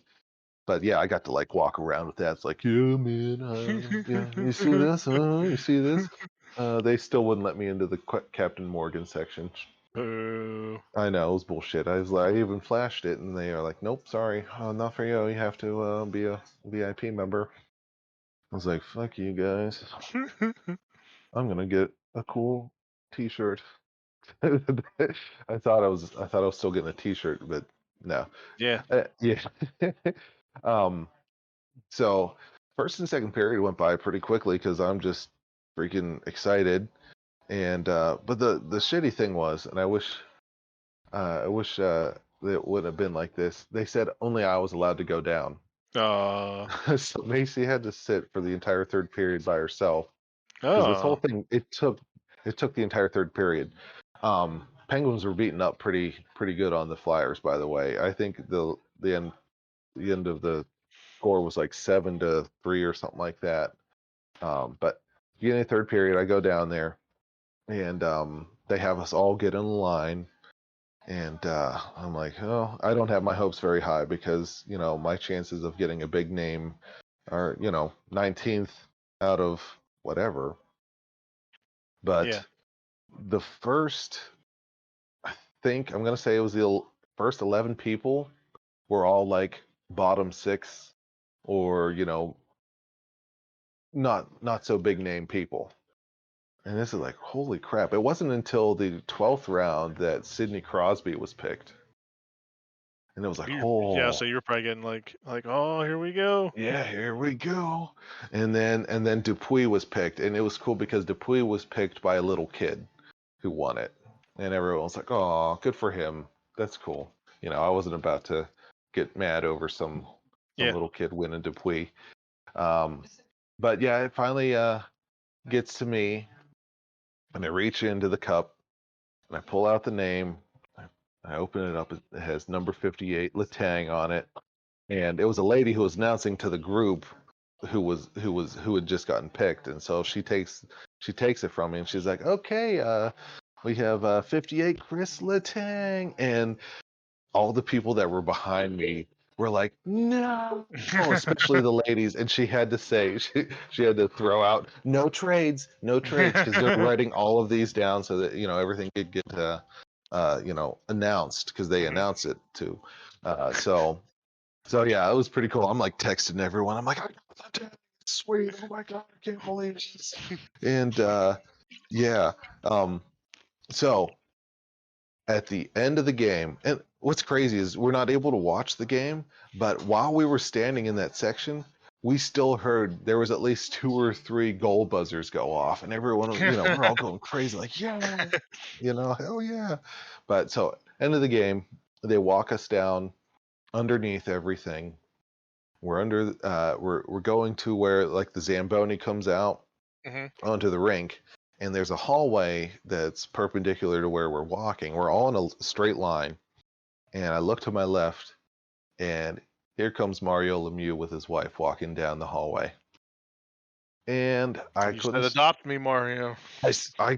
But yeah, I got to like walk around with that. It's like, yeah, man, yeah, you see this? You see this? They still wouldn't let me into the Captain Morgan section. boo. I know it was bullshit. I was like, I even flashed it, and they are like, nope, sorry, not for you. You have to be a VIP member. I was like, fuck you guys. I'm gonna get a cool T-shirt. I thought I was still getting a T-shirt, but no. Yeah, Yeah. um. So first and second period went by pretty quickly because I'm just freaking excited. And but the shitty thing was, and I wish it would have been like this. They said only I was allowed to go down. uh, So Macy had to sit for the entire third period by herself because this whole oh, thing it took the entire third period. Penguins were beaten up pretty good on the Flyers, by the way. I think the end of the score was like 7-3 or something like that. But beginning of third period, I go down there and they have us all get in line. And I'm like, oh, I don't have my hopes very high because, my chances of getting a big name are, 19th out of whatever. yeah. But the first, I think I'm going to say it was the first 11 people were all like bottom six or, not so big name people. And this is like, holy crap. It wasn't until the 12th round that Sidney Crosby was picked. And it was like, Yeah, oh, so you're probably getting like, oh, here we go. yeah, here we go. And then Dupuy was picked. And it was cool because Dupuy was picked by a little kid who won it. And everyone was like, oh, good for him. That's cool. I wasn't about to get mad over some Yeah. little kid winning Dupuy. Um, but yeah, it finally gets to me, and I reach into the cup, and I pull out the name. I open it up. It has number 58, Latang, on it, and it was a lady who was announcing to the group who had just gotten picked, and so she takes it from me, and she's like, "Okay, we have 58, Chris Latang," and all the people that were behind me were like, no, especially the ladies. And she had to say, she had to throw out no trades, because they're writing all of these down so that, everything could get, announced because they Mhm. announce it too. So yeah, it was pretty cool. I'm like texting everyone. I'm like, I got that. Sweet. Oh my God. I can't believe this. And yeah. Um, so at the end of the game, and what's crazy is we're not able to watch the game, but while we were standing in that section, we still heard there was at least two or three goal buzzers go off, and everyone, we're all going crazy, like, yeah, hell yeah. But so end of the game, they walk us down underneath everything. We're going to where like the Zamboni comes out Mhm. onto the rink, and there's a hallway that's perpendicular to where we're walking. We're all in a straight line, and I look to my left, and here comes Mario Lemieux with his wife walking down the hallway. And I You said couldn't. adopt me, Mario. I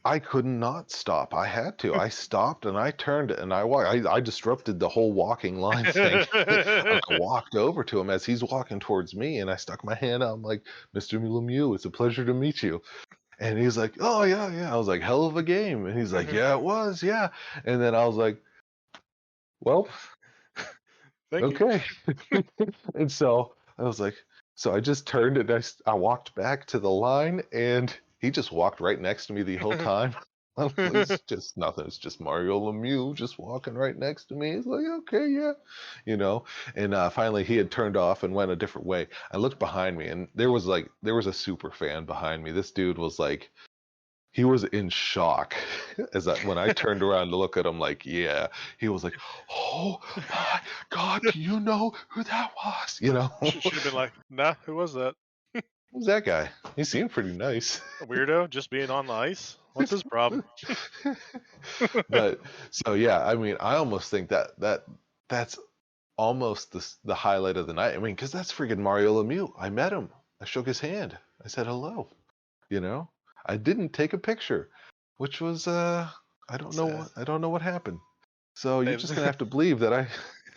I could not stop. I had to. I stopped and I turned and I walked. I disrupted the whole walking line thing. I walked over to him as he's walking towards me, and I stuck my hand out. I'm like, "Mr. Lemieux, it's a pleasure to meet you." And he's like, "Oh yeah, yeah." I was like, "Hell of a game." And he's like, "Yeah, it was, yeah." And then I was like, "Well, Thank you. okay." And so I was like, so I just turned and I walked back to the line, and he just walked right next to me the whole time. It's just nothing. It's just Mario Lemieux just walking right next to me. He's like, okay, yeah, you know. And finally, he had turned off and went a different way. I looked behind me, and there was a super fan behind me. This dude was like, he was in shock when I turned around to look at him, like, yeah, he was like, oh my God, do you know who that was? You know, Should have been like, nah, who was that? who's that guy? He seemed pretty nice. A weirdo just being on the ice? What's his problem? But so yeah, I mean, I almost think that's almost the highlight of the night. I mean, because that's freaking Mario Lemieux. I met him. I shook his hand. I said hello. You know, I didn't take a picture, which was Sad. I don't know what happened. So you're just gonna Hey, have to believe that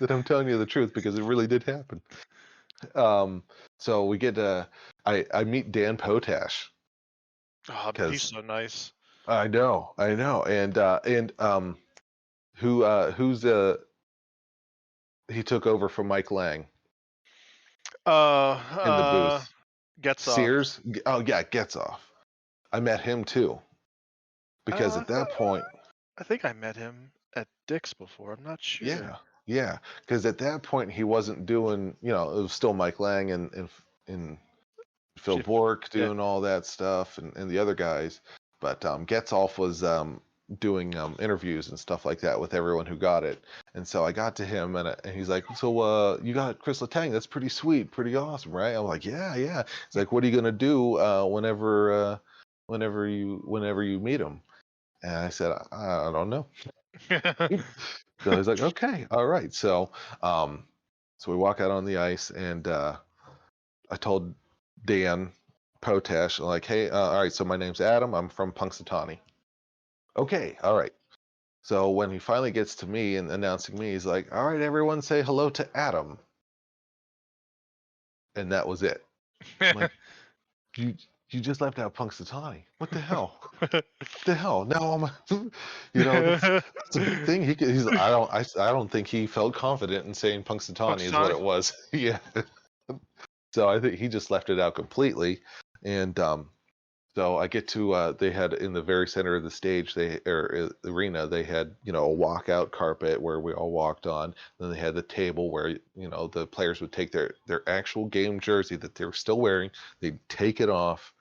that I'm telling you the truth because it really did happen. Um, so we get I meet Dan Potash oh, he's because so nice. I know, and who's he took over from Mike Lang Uh, in the uh, booth. gets off. Sears, oh yeah, gets off. I met him too because Uh, at that point, I think I met him at Dick's before. I'm not sure. yeah, yeah, because at that point he wasn't doing, you know, it was still Mike Lang and Phil If, Bork yeah. doing all that stuff and the other guys. But Getzoff was doing interviews and stuff like that with everyone who got it. And so I got to him and he's like, so you got Chris Letang. That's pretty sweet, pretty awesome, right? I'm like, yeah, yeah. He's like, what are you going to do whenever you meet him? And I said, I don't know. So he's like, okay, all right. Um, so we walk out on the ice and I told Dan Potash, like, hey, all right, so my name's Adam. I'm from Punxsutawney. Okay, all right. So when he finally gets to me and announcing me, he's like, all right, everyone say hello to Adam. And that was it. I'm like, you you just left out Punxsutawney. What the hell? What the hell? Now I'm, that's a big thing. He's I don't think he felt confident in saying Punxsutawney is what Punxsutawney? it was. Yeah. So I think he just left it out completely. And so I get to they had in the very center of the stage arena they had, you know, a walkout carpet where we all walked on. Then they had the table where, you know, the players would take their actual game jersey that they were still wearing, they'd take it off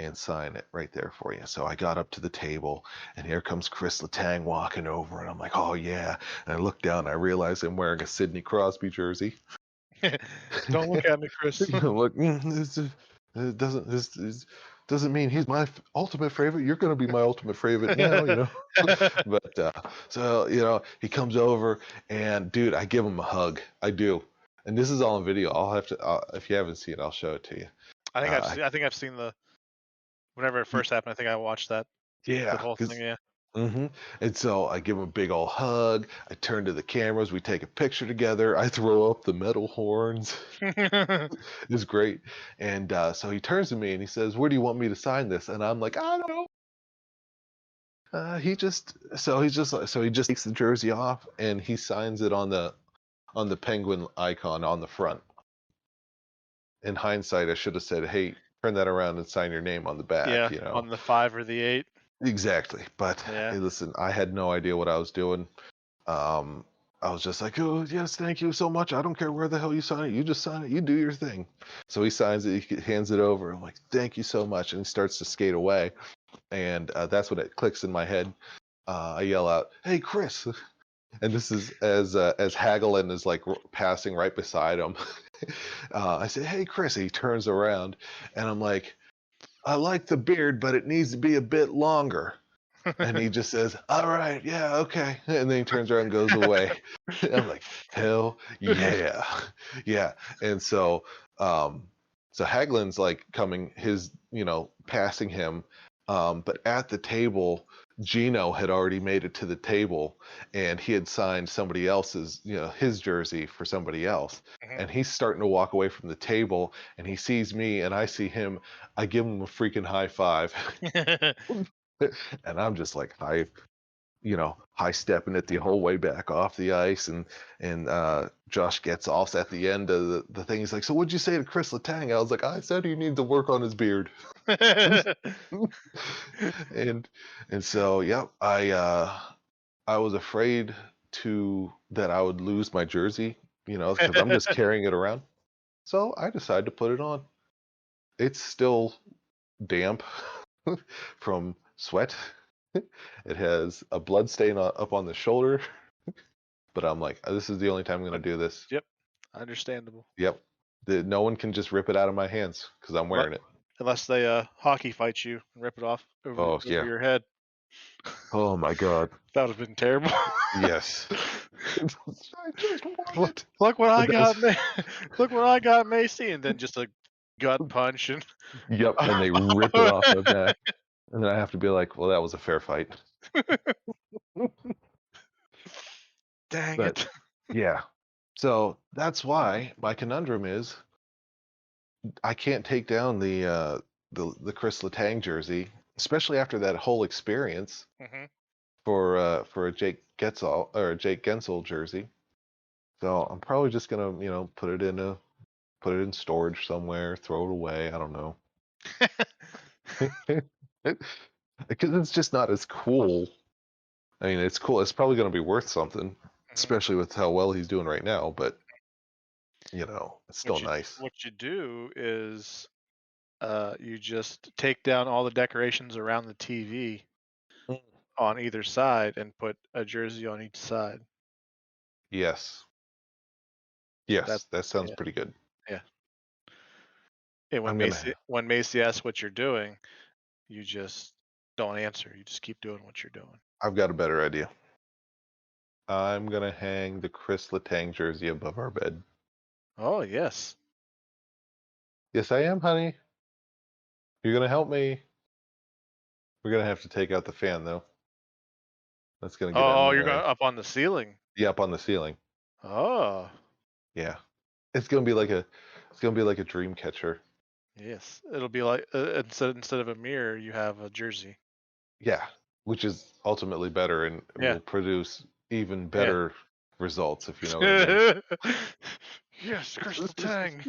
and sign it right there for you. So I got up to the table and here comes Chris Letang walking over and I'm like, oh yeah. And I look down and I realize I'm wearing a Sidney Crosby jersey. Don't look at me, Chris. You know, like it doesn't mean he's my ultimate favorite. You're going to be my ultimate favorite now, you know. But so you know, he comes over and dude, I give him a hug. I do, and this is all on video. I'll have to if you haven't seen it, I'll show it to you. Uh, I think I've seen the whenever it y- first happened. I think I watched that yeah, whole thing. because. Yeah. And so I give him a big old hug. I turn to the cameras. We take a picture together. I throw up the metal horns. It's great. And so he turns to me and he says, "Where do you want me to sign this?" And I'm like, "I don't know." He just takes the jersey off and he signs it on the penguin icon on the front. In hindsight, I should have said, "Hey, turn that around and sign your name on the back." Yeah, You know, on the 5 or the 8. exactly. But Yeah. hey, listen, I had no idea what I was doing. Um, I was just like, "Oh yes, thank you so much. I don't care where the hell you sign it. You just sign it. You do your thing." So he signs it. He hands it over. I'm like, "Thank you so much," and he starts to skate away. And that's when it clicks in my head. I yell out, "Hey, Chris!" And this is as Hagelin is like passing right beside him. I say, "Hey, Chris!" And he turns around, and I'm like, "I like the beard, but it needs to be a bit longer." And he just says, "All right, yeah, okay." And then he turns around and goes away. I'm like, "Hell yeah, yeah." And so, so Hagelin's like coming, passing him, But at the table, Gino had already made it to the table, and he had signed somebody else's, his jersey for somebody else. Mhm. And he's starting to walk away from the table, and he sees me, and I see him. I give him a freaking high five, and I'm just like high stepping it the whole way back off the ice, and Josh gets off at the end of the thing. He's like, "So what'd you say to Chris Letang?" I was like, "I said he needs to work on his beard." and and so yeah, I was afraid that I would lose my jersey, because I'm just carrying it around. So I decided to put it on. It's still damp from sweat. It has a blood stain up on the shoulder, but I'm like, this is the only time I'm going But to do this. yep, understandable. Yep. No one can just rip it out of my hands because I'm Unless, wearing it. unless they hockey fight you and rip it off Oh over yeah. your head. Oh my God. That would have been terrible. Yes. I just want look, it. look what I But got, look what I got, Macy, and then just a gut punch and yep, and they rip it off my back. And then I have to be like, well, that was a fair fight. dang But it. yeah. So that's why my conundrum is I can't take down the Chris Letang jersey, especially after that whole experience Hmm. for a Jake Gensel jersey. So I'm probably just gonna, put it in storage somewhere, throw it away. I don't know. Because it's just not as cool. I mean, it's cool. It's probably going to be worth something, Hmm. especially with how well he's doing right now. But it's still What nice. you do is you just take down all the decorations around the TV Mm. on either side and put a jersey on each side. Yes, That yes, that sounds yeah, pretty good. yeah. And I'm gonna. When Macy asks what you're doing, you just don't answer. You just keep doing what you're doing. I've got a better idea. I'm gonna hang the Chris Letang jersey above our bed. Oh yes. Yes, I am, honey. You're gonna help me. We're gonna have to take out the fan though. That's gonna get in Oh, the you're going way. up on the ceiling. Yeah, up on the ceiling. Oh, Yeah, it's gonna be like a dream catcher. yes. It'll be like instead of a mirror, you have a jersey. Yeah, which is ultimately better and Yeah. will produce even Yeah. better results, if you know what I mean. yes, Crystal Tang.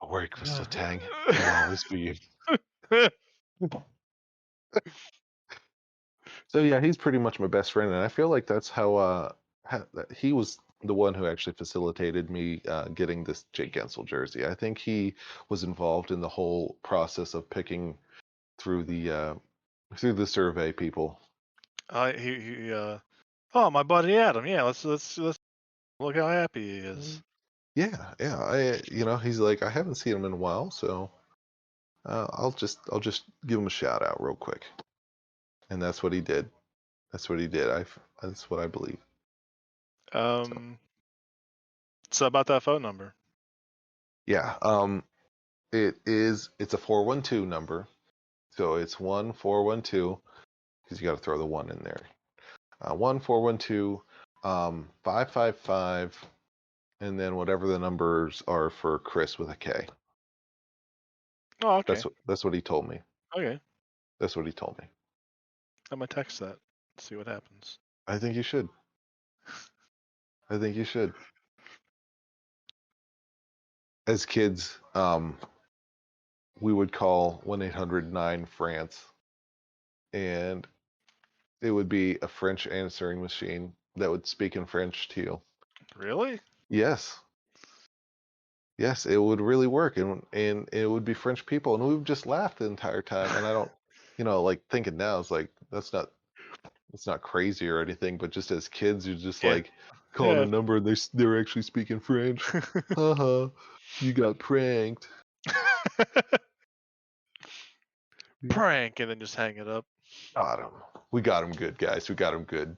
Don't worry, Crystal Tang. It'll always be you. So yeah, he's pretty much my best friend, and I feel like that's that he was the one who actually facilitated me getting this Jake Gensel jersey. I think he was involved in the whole process of picking through the survey people. Oh, my buddy Adam. Yeah, let's look how happy he is. Mm. Yeah, yeah. He's like, I haven't seen him in a while, so I'll just give him a shout out real quick, and that's what he did. That's what he did. That's what I believe. So Um, so about that phone number. yeah, it's a 412 number, so it's 1412 because you got to throw the one in there. 1412 555, and then whatever the numbers are for Chris with a K. Oh, That's okay. what he told me. Okay. That's what he told me. I'm gonna text that. See what happens. I think you should. I think you should. As kids, we would call 1-800-9-France, and it would be a French answering machine that would speak in French to you. Really? Yes, yes, it would really work, and it would be French people, and we would just laugh the entire time. And I don't, like thinking now, it's like that's not crazy or anything, but just as kids, you're just Yeah. like calling a Yeah. number, and they're actually speaking French. Haha, you got pranked. Yeah. Prank and then just hang it up. Got him. We got him good, guys. We got him good.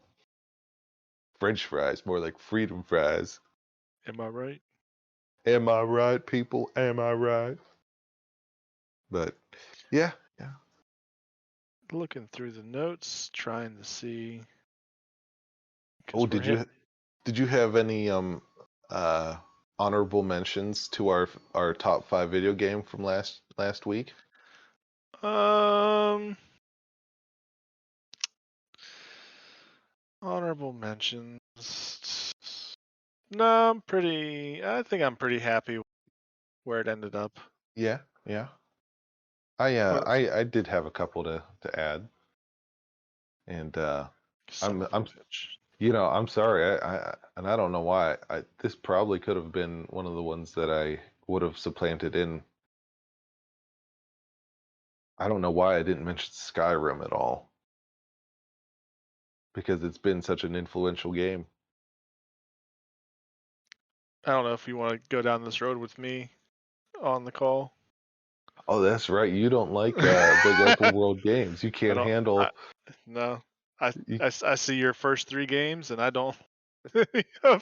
French fries, more like freedom fries. Am I right? Am I right, people? Am I right? But yeah, yeah. Looking through the notes, trying to see Oh, because we're hitting. did you have any uh honorable mentions to our top 5 video game from last week? Um, honorable mentions. No, I think I'm pretty happy where it ended up. Yeah, yeah. What I did have a couple to add, and son of a I'm bitch. I'm sorry. And I don't know why. This probably could have been one of the ones that I would have supplanted in. I don't know why I didn't mention Skyrim at all because it's been such an influential game. I don't know if you want to go down this road with me on the call. Oh, that's right. You don't like big open world games. You I can't don't. I, handle. no, You, I see your first 3 games, and I don't. all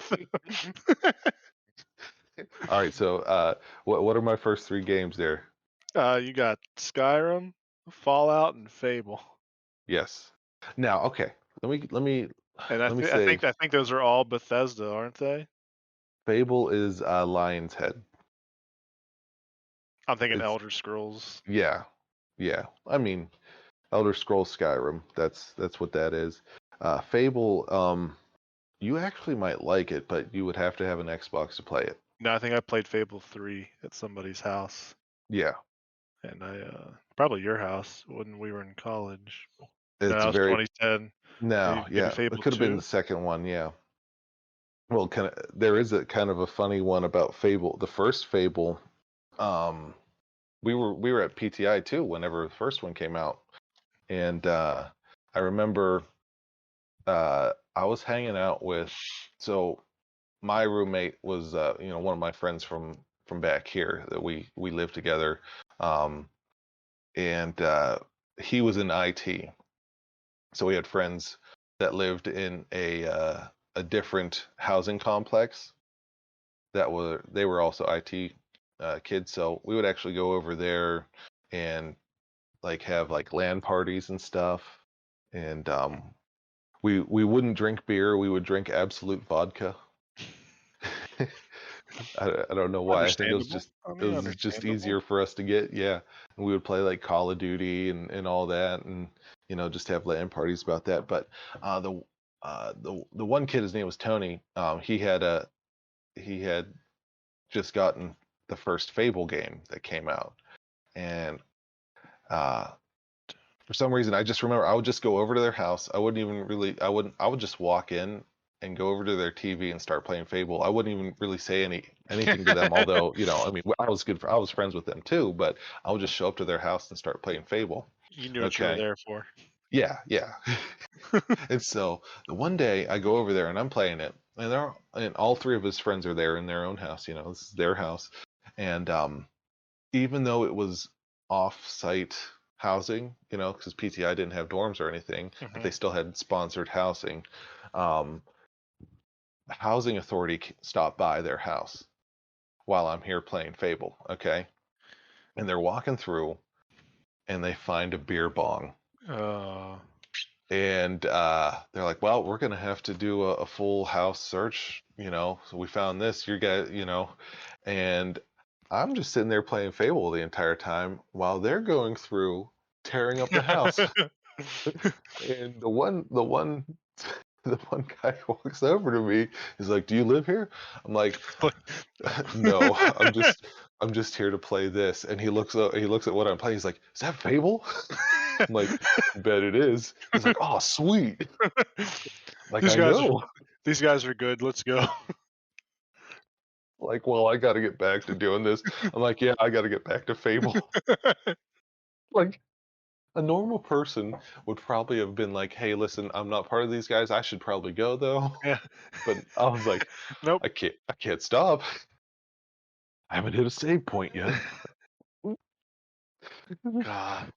right. So, what are my first 3 games there? You got Skyrim, Fallout, and Fable, Yes. Now, okay. Let me and let me say, I think those are all Bethesda, aren't they? Fable is Lion's Head. I'm thinking It's Elder Scrolls. yeah, yeah. I mean, Elder Scrolls Skyrim. That's what that is. Fable. You actually might like it, but you would have to have an Xbox to play it. No, I think I played Fable 3 at somebody's house, Yeah, and I probably your house when we were in college. No, it's that was very 2010. no. Maybe Yeah, it Fable could have been 2. the second one. Yeah. Well, there is a kind of a funny one about Fable. The first Fable, um, we were at PTI too whenever the first one came out, and I remember I was hanging out with so my roommate was one of my friends from back here that we lived together, um, and he was in IT, so we had friends that lived in a different housing complex they were also IT kids, so we would actually go over there and like have like LAN parties and stuff, and we wouldn't drink beer, we would drink absolute vodka. I don't know why. I think Understandable. I it mean, was just understandable. easier for us to get, yeah. And we would play like Call of Duty and all that, and just have LAN parties about that. But the one kid, his name was Tony. He had just gotten the first Fable game that came out, and uh, for some reason, I just remember I would just go over to their house. I would just walk in and go over to their TV and start playing Fable. I wouldn't even really say anything to them, although, I mean, I was friends with them too, but I would just show up to their house and start playing Fable. You knew what you were Okay. there for. Yeah, yeah. And so the one day I go over there and I'm playing it, and all 3 of his friends are there in their own house. This is their house, and even though it was off-site housing, because PTI didn't have dorms or anything, but Hmm. they still had sponsored housing. Um, the housing authority stopped by their house while I'm here playing Fable. Okay, and they're walking through and they find a beer bong. Uh, And they're like, "Well, we're gonna have to do a full house search, So we found this, you guys, and I'm just sitting there playing Fable the entire time while they're going through tearing up the house. And the one guy walks over to me. He's like, "Do you live here?" I'm like, "No, I'm just here to play this." And he looks at what I'm playing. He's like, "Is that Fable?" I'm like, "You bet it is." He's like, "Oh, sweet." Like, these I guys are know. these guys are good. Let's go. Like, well, I got to get back to doing this. I'm like, yeah, I got to get back to Fable. Like, a normal person would probably have been like, "Hey, listen, I'm not part of these guys. I should probably go though." Yeah. But I was like, Nope. I can't stop. I haven't hit a save point yet. God.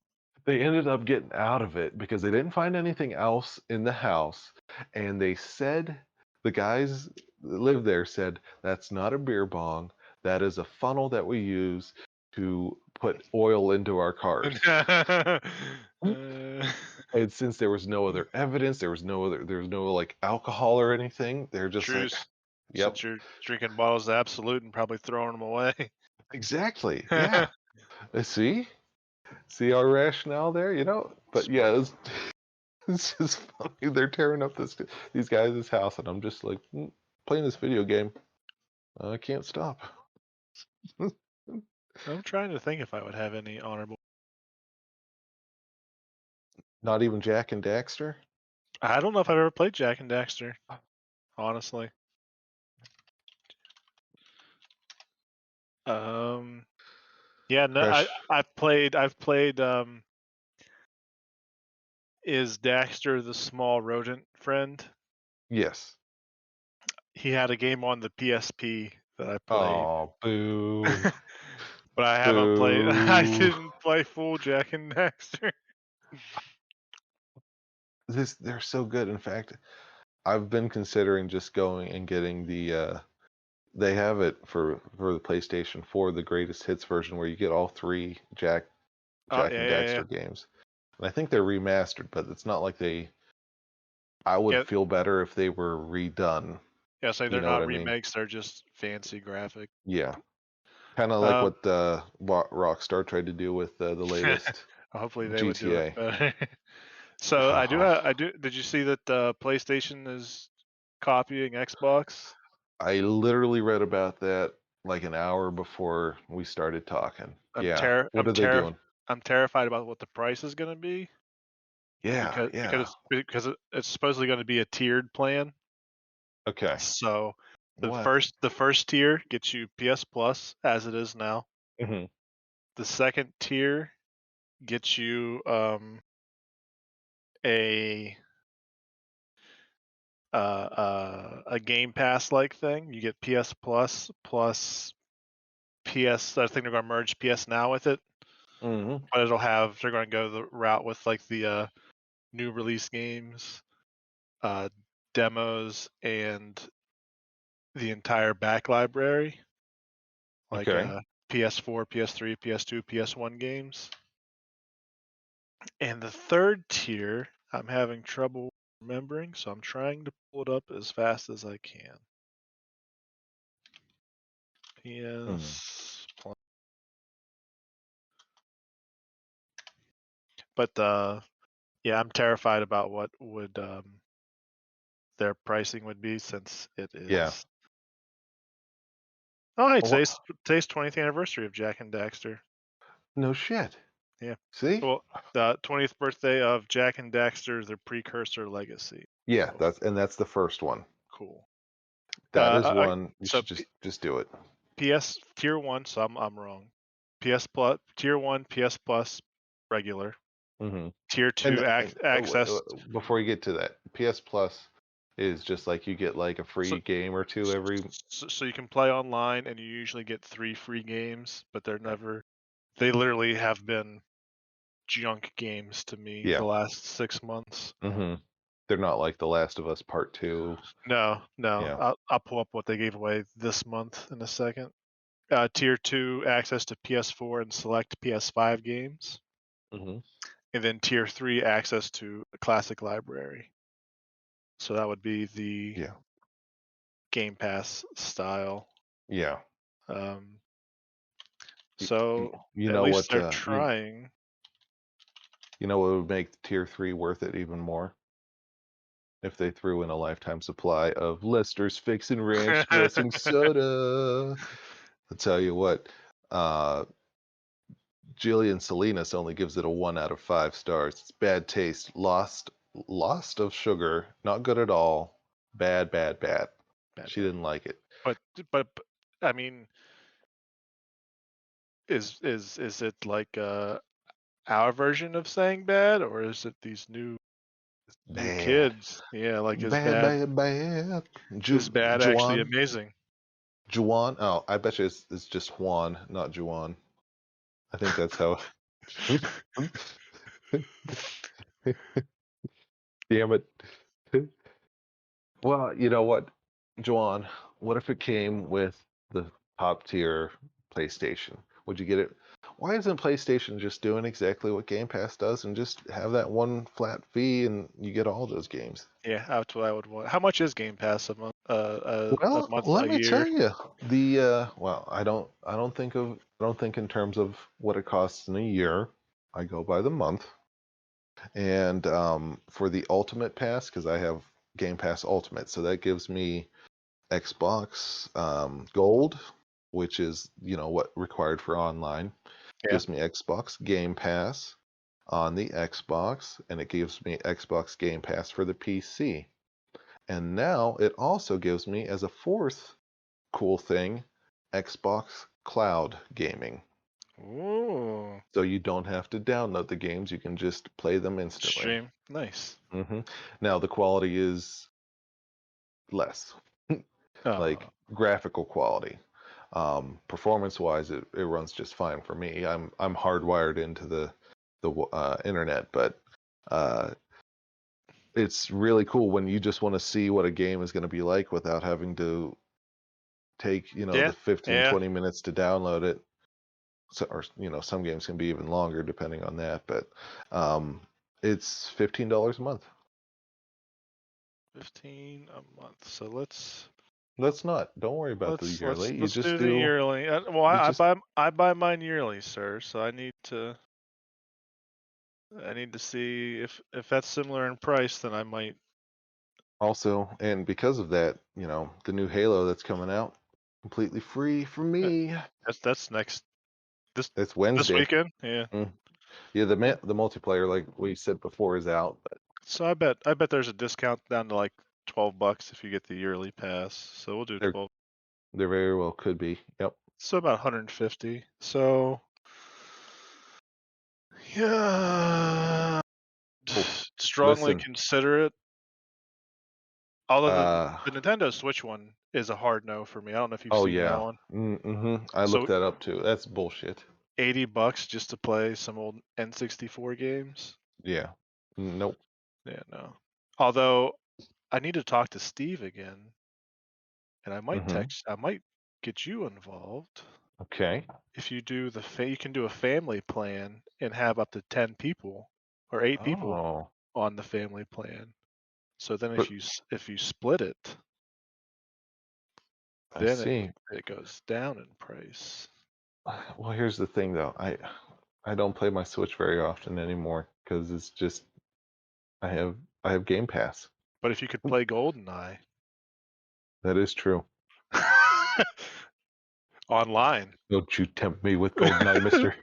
They ended up getting out of it because they didn't find anything else in the house, and they said the guys that lived there said that's not a beer bong. That is a funnel that we use to put oil into our cars. Uh, And since there was no other evidence, there's no like alcohol or anything, they're just like, Truce. yep, Since you're drinking bottles of Absolute and probably throwing them away. exactly. Yeah. See? See our rationale there, But Smart. yeah, it's just funny. They're tearing up these guys' house, and I'm just like playing this video game. I can't stop. I'm trying to think if I would have any honorable. Not even Jack and Daxter. I don't know if I've ever played Jack and Daxter, honestly. Um, yeah, no, Crash. I've played. Is Daxter the small rodent friend? Yes. He had a game on the PSP that I played, Oh, boo, but I haven't played. I boo. didn't play full Jack and Daxter. They're so good. In fact, I've been considering just going and getting they have it for the PlayStation 4, the greatest hits version where you get all three Oh Jack yeah, and yeah, yeah, Daxter games. And I think they're remastered, but it's not like I would yeah. feel better if they were redone. Yeah, so You they're know what not I mean? remakes; they're just fancy graphic. Yeah. Kind of like Um, what Rockstar tried to do with the latest hopefully they would do it GTA. better. So I do have. I do. Did you see that PlayStation is copying Xbox? I literally read about that like an hour before we started talking. I'm Yeah. ter. What are they doing? I'm terrified about what the price is going to be Yeah, yeah. it's supposedly going to be a tiered plan. Okay. So What? the first tier gets you PS Plus as it is now. Hmm. The second tier gets you a a Game Pass like thing. You get PS Plus plus PS. I think they're going to merge PS Now with it, Hmm. but they're going to go the route with like the new release games, uh, demos, and the entire back library, like Okay. PS4, PS3, PS2, PS1 games. And the third tier, I'm having trouble remembering, so I'm trying to pull it up as fast as I can. Mm. PS Plus. But yeah, I'm terrified about what would their pricing would be since it Yeah. is. Oh, hey, What? today's 20th anniversary of Jack and Daxter. No shit. Yeah. See? Well, the 20th birthday of Jack and Daxter, their precursor legacy. Yeah, So that's the first one. cool. That is one you So should just do it. PS tier one, so I'm wrong. PS Plus tier one, PS Plus regular. Hmm. Tier two And access. before you get to that, PS Plus is just like you get like a So, free game or two every. so you can play online, and you usually get 3 free games, but they're never. They literally have been junk games to me the Yeah. last 6 months. Hmm. They're not like The Last of Us Part 2. No, no. Yeah. I'll pull up what they gave away this month in a second. Tier two access to PS4 and select PS5 games, Hmm. and then tier three access to a classic library. So that would be the Yeah. Game Pass style. Yeah. Um, You, so you at know least what they're trying. you know what would make tier 3 worth it even more? If they threw in a lifetime supply of Lester's Fixin' Ranch Dressing Soda. I'll tell you what, uh, Jillian Salinas only gives it a 1 out of 5 stars. It's bad taste, lost of sugar, not good at all, bad, bad, bad. Bad, She bad. didn't like it. But but I mean, is it like our version of saying bad, or is it these new Bad. kids? Yeah, like Bad, bad, bad. is bad actually Juan? amazing? Juan? Oh, I bet you it's just Juan, not Juan. I think that's how. Damn it. Well, you know what, Juan? What if it came with the top tier PlayStation. Would you get it? Why isn't PlayStation just doing exactly what Game Pass does and just have that one flat fee and you get all those games? Yeah, that's what I would want. How much is Game Pass a month? A Well, month, let a me tell year? you, well, I don't think in terms of what it costs in a year. I go by the month. And for the Ultimate Pass, because I have Game Pass Ultimate, so that gives me Xbox Gold, which is what required for online. Yeah. Gives me Xbox Game Pass on the Xbox, and it gives me Xbox Game Pass for the PC. And now it also gives me, as a fourth cool thing, Xbox Cloud Gaming. Ooh, So you don't have to download the games, you can just play them instantly. stream. Nice. Now the quality is less, like Oh, graphical quality. Performance wise, it runs just fine for me. I'm hardwired into the internet, but uh, it's really cool when you just want to see what a game is going to be like without having to take yeah, the 15 yeah. 20 minutes to download it. So, or some games can be even longer depending on that, but um, it's $15 a month. 15 a month. So let's Let's not. Don't worry about the let's let's yearly. You let's just do the do. yearly. Well, You just I buy mine yearly, sir. So I need to see if that's similar in price. Then I might. also, and because of that, the new Halo that's coming out, completely free for uh, me. That's next this It's this Wednesday. weekend. Yeah. Mm. Yeah, Yeah. the multiplayer, like we said before, is out. But So I bet there's a discount down to like $12 if you get the yearly pass. So we'll do there 12. there very well could be. Yep. So about 150. So yeah, Oh, strongly listen. consider it. Although Uh, the Nintendo Switch one is a hard no for me. I don't know if you've oh seen that yeah. one. I looked So that up too. That's bullshit. $80 just to play some old N64 games. Yeah. Nope. Yeah, no. Although I need to talk to Steve again, and hmm I might get you involved. Okay. If you do you can do a family plan and have up to 10 people or 8 people Oh, on the family plan. So then but if you split it, I then see. it goes down in price. Well, here's the thing though. I don't play my Switch very often anymore because it's just I have I have Game Pass. But if you could play GoldenEye That is true. online. Don't you tempt me with GoldenEye, mister.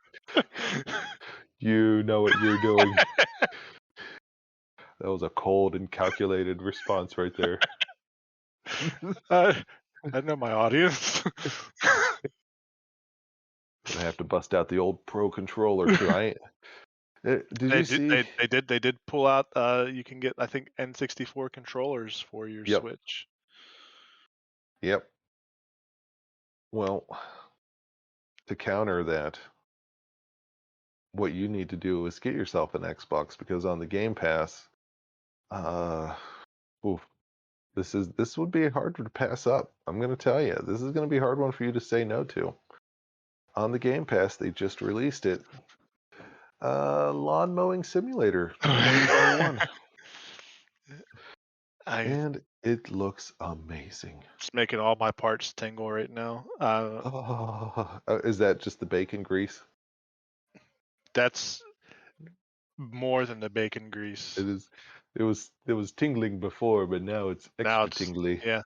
You know what you're doing. That was a cold and calculated response right there. I know my audience. Gonna have to bust out the old Pro controller too. Did They you did see? they did pull out you can get I think N64 controllers for your Yep. Switch. Yep. Well, to counter that, what you need to do is get yourself an Xbox because on the Game Pass, uh, oof, this would be hard to pass up. I'm gonna tell you, this is gonna be a hard one for you to say no to. On the Game Pass, they just released it. Lawn Mowing Simulator 2021, I and it looks amazing. It's making all my parts tingle right now. Oh, is that just the bacon grease? That's more than the bacon grease. It is. It was tingling before, but now it's Now extra it's tingly. yeah,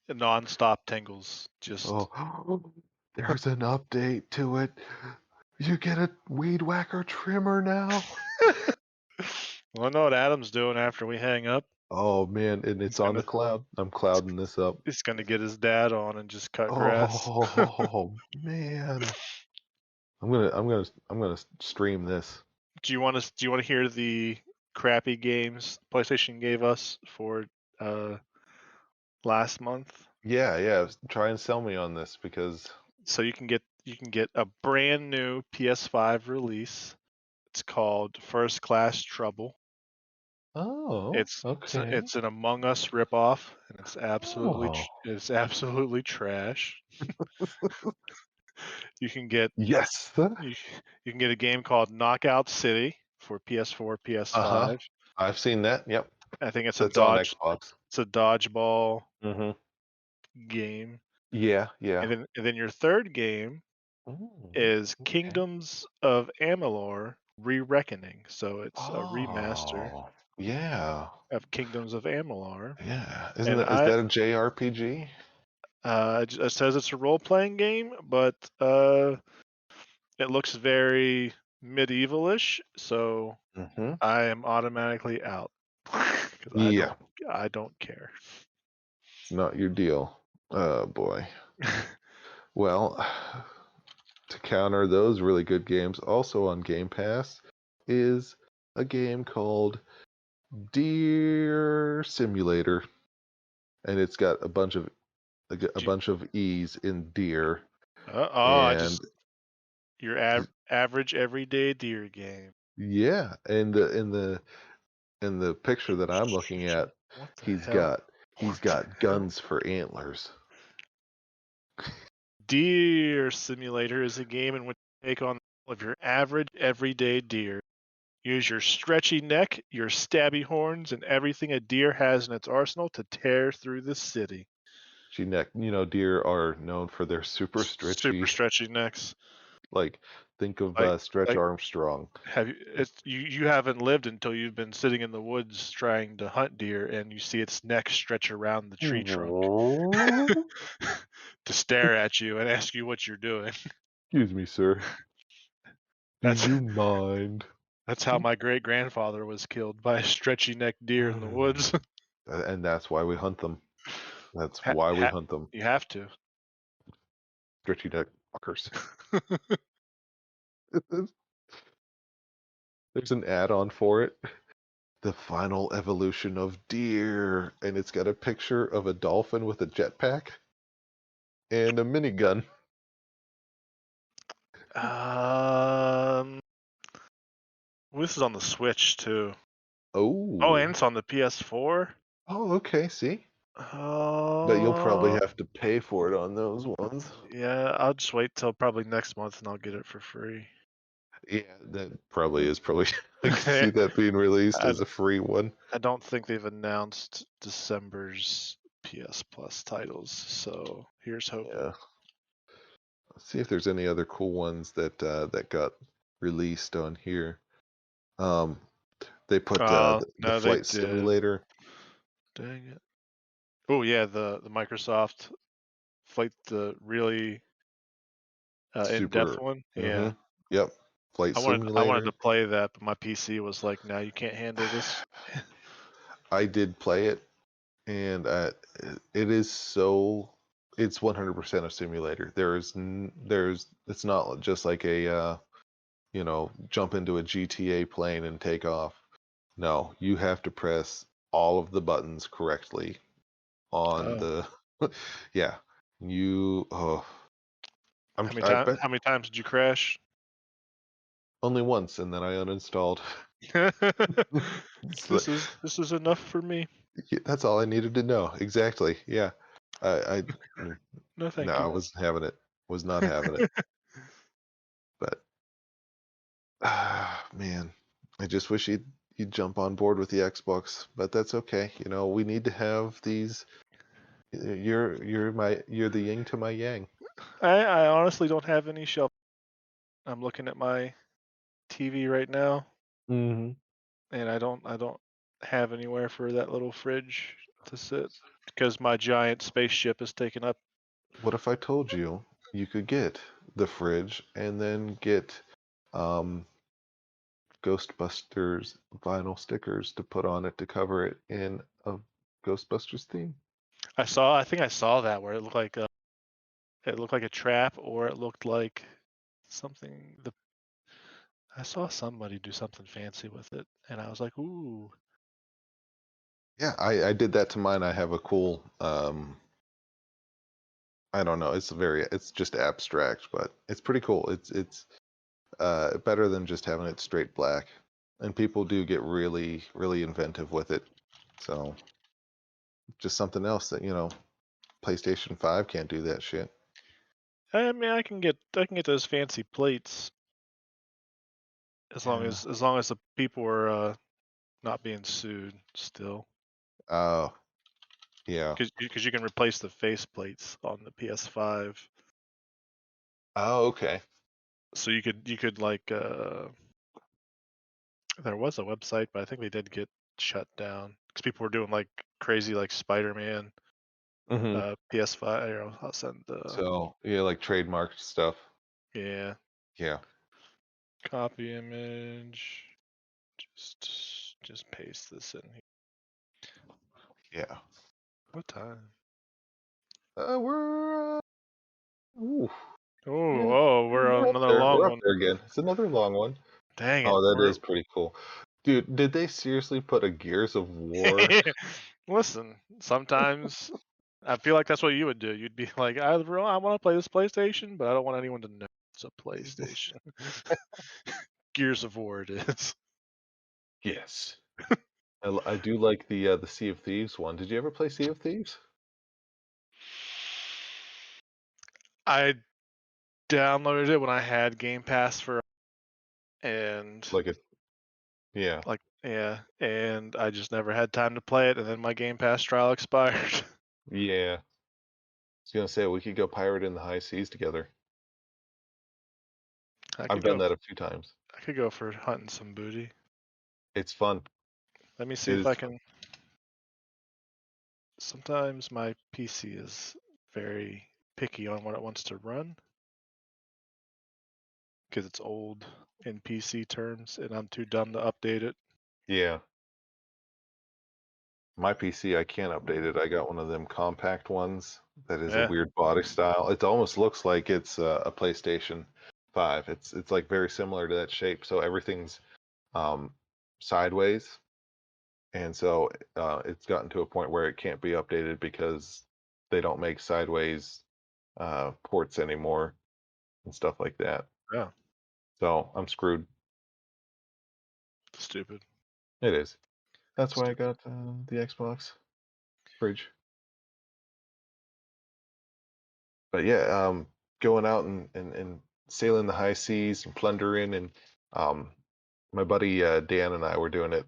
non-stop tingles. Just Oh, there's an update to it. You get a weed whacker trimmer now. well, I know what Adam's doing after we hang up. Oh man, and He's it's on the gonna cloud. I'm he's, clouding this up. he's gonna get his dad on and just cut grass. Oh man, I'm gonna stream this. Do you want to hear the crappy games PlayStation gave us for uh last month? Yeah, yeah. Try and sell me on this because So you can get a brand new PS5 release. It's called First Class Trouble. Oh, It's okay. it's an Among Us ripoff, and Oh, it's absolutely trash. You can get yes. you, you can get a game called Knockout City for PS4, Uh-huh. PS5. I've seen that. Yep. I think That's on Xbox. it's a dodgeball Mm-hmm. game. Yeah, yeah. And then your third game Ooh, is okay. Kingdoms of Amalur: Re-Reckoning. So it's a remaster Oh, yeah. of Kingdoms of Amalur. Yeah. And Is that a JRPG? it says it's a role-playing game, but it looks very medievalish, so Mm-hmm. I am automatically out because Yeah. I don't care. It's not your deal. Oh boy. Well, to counter those really good games, also on Game Pass, is a game called Deer Simulator, and it's got a J- bunch of E's in deer, I and just your average everyday deer game. yeah, and in the picture that I'm looking at, What the he's hell? got he's What the got hell? guns for antlers. Deer Simulator is a game in which you take on all of your average everyday deer. Use your stretchy neck, your stabby horns, and everything a deer has in its arsenal to tear through the city. She neck, deer are known for their super Super stretchy. stretchy necks. Like, think of Like Stretch like Armstrong. have you it's you haven't lived until you've been sitting in the woods trying to hunt deer and you see its neck stretch around the tree trunk to stare at you and ask you what you're doing. Excuse me, sir. Do That's you mind? that's how my great grandfather was killed by a stretchy necked deer in the woods. And that's why we hunt them. That's ha, why we ha, hunt them. you have to. Stretchy neck fuckers. There's an add-on for it. The final evolution of deer, and it's got a picture of a dolphin with a jetpack and a minigun. um, this is on the Switch too. Oh, and Oh, it's on the PS4. oh, okay. See, but you'll probably Uh, have to pay for it on those ones. yeah, I'll just wait till probably next month and I'll get it for free. Yeah, that probably is probably. I can see that being released I, as a free one. I don't think they've announced December's PS Plus titles, so here's hoping. Yeah. Let's see if there's any other cool ones that got released on here. Um, they put the No, they flight did. simulator. Dang it. Oh yeah, the Microsoft Flight, the really in-depth Super. one. Mm-hmm. Yeah, Yep. Flight I wanted simulator. to play that, but my PC was like, "No, you can't handle this." I did play it, and it is so. It's 100% a simulator. It's not just like a jump into a GTA plane and take off. No, you have to press all of the buttons correctly on Oh, the. Yeah, oh, I bet how many times did you crash? only once, and then I uninstalled. It's the- This is enough for me. yeah, that's all I needed to know. Exactly. Yeah. I mm, No, no, thank I you. wasn't having it. Was not having it. But man, I just wish you'd jump on board with the Xbox, but that's okay. We need to have these. You're the yin to my yang. I honestly don't have any shelf. I'm looking at my TV right now, Hmm. and I don't have anywhere for that little fridge to sit because my giant spaceship is taken up. What if I told you you could get the fridge and then get um, Ghostbusters vinyl stickers to put on it to cover it in a Ghostbusters theme? I think I saw that where it looked like a trap, or it looked like something. The I saw somebody do something fancy with it, and I was like, ooh. Yeah, I did that to mine. I have a cool I don't know. It's just abstract, but it's pretty cool. It's better than just having it straight black. and people do get really, really inventive with it. So just something else that PlayStation 5 can't do that shit. I mean, I can get those fancy plates as long Yeah. as the people are not being sued still, Oh, yeah. because you can replace the face plates on the PS5. Oh, okay. So you could like there was a website, but I think they did get shut down because people were doing like crazy like Spider-Man Hmm. PS5. I'll send So yeah, like trademark stuff. yeah, Yeah. copy image. Just paste this in here. Yeah. What time? We're ooh, Oh, yeah, oh, we're on we're up another there. long We're up one. there again. It's another long one. Dang it. Oh, that is pretty cool. Dude, did they seriously put a Gears of War? Listen, sometimes I feel like that's what you would do. You'd be like, I want to play this PlayStation, but I don't want anyone to know it's a PlayStation. Gears of War it is. Yes. I do like the Sea of Thieves one. Did you ever play Sea of Thieves? I downloaded it when I had Game Pass and Like it? Yeah. like yeah, and I just never had time to play it, and then my Game Pass trial expired. Yeah. I was gonna say we could go pirate in the high seas together. I I've could done go. that a few times. I could go for hunting some booty. It's fun. Let me see It if is I fun. can. Sometimes my PC is very picky on what it wants to run because it's old in PC terms, and I'm too dumb to update it. Yeah. My PC, I can't update it. I got one of them compact ones that is a Yeah, weird body style. It almost looks like it's a PlayStation 5. It's like very similar to that shape. So everything's um, sideways, and so it's gotten to a point where it can't be updated because they don't make sideways ports anymore and stuff like that. yeah, So I'm screwed. stupid, It is. That's why I stupid. got the Xbox fridge. But yeah, going out and sailing the high seas and plundering and um, my buddy Dan and I were doing it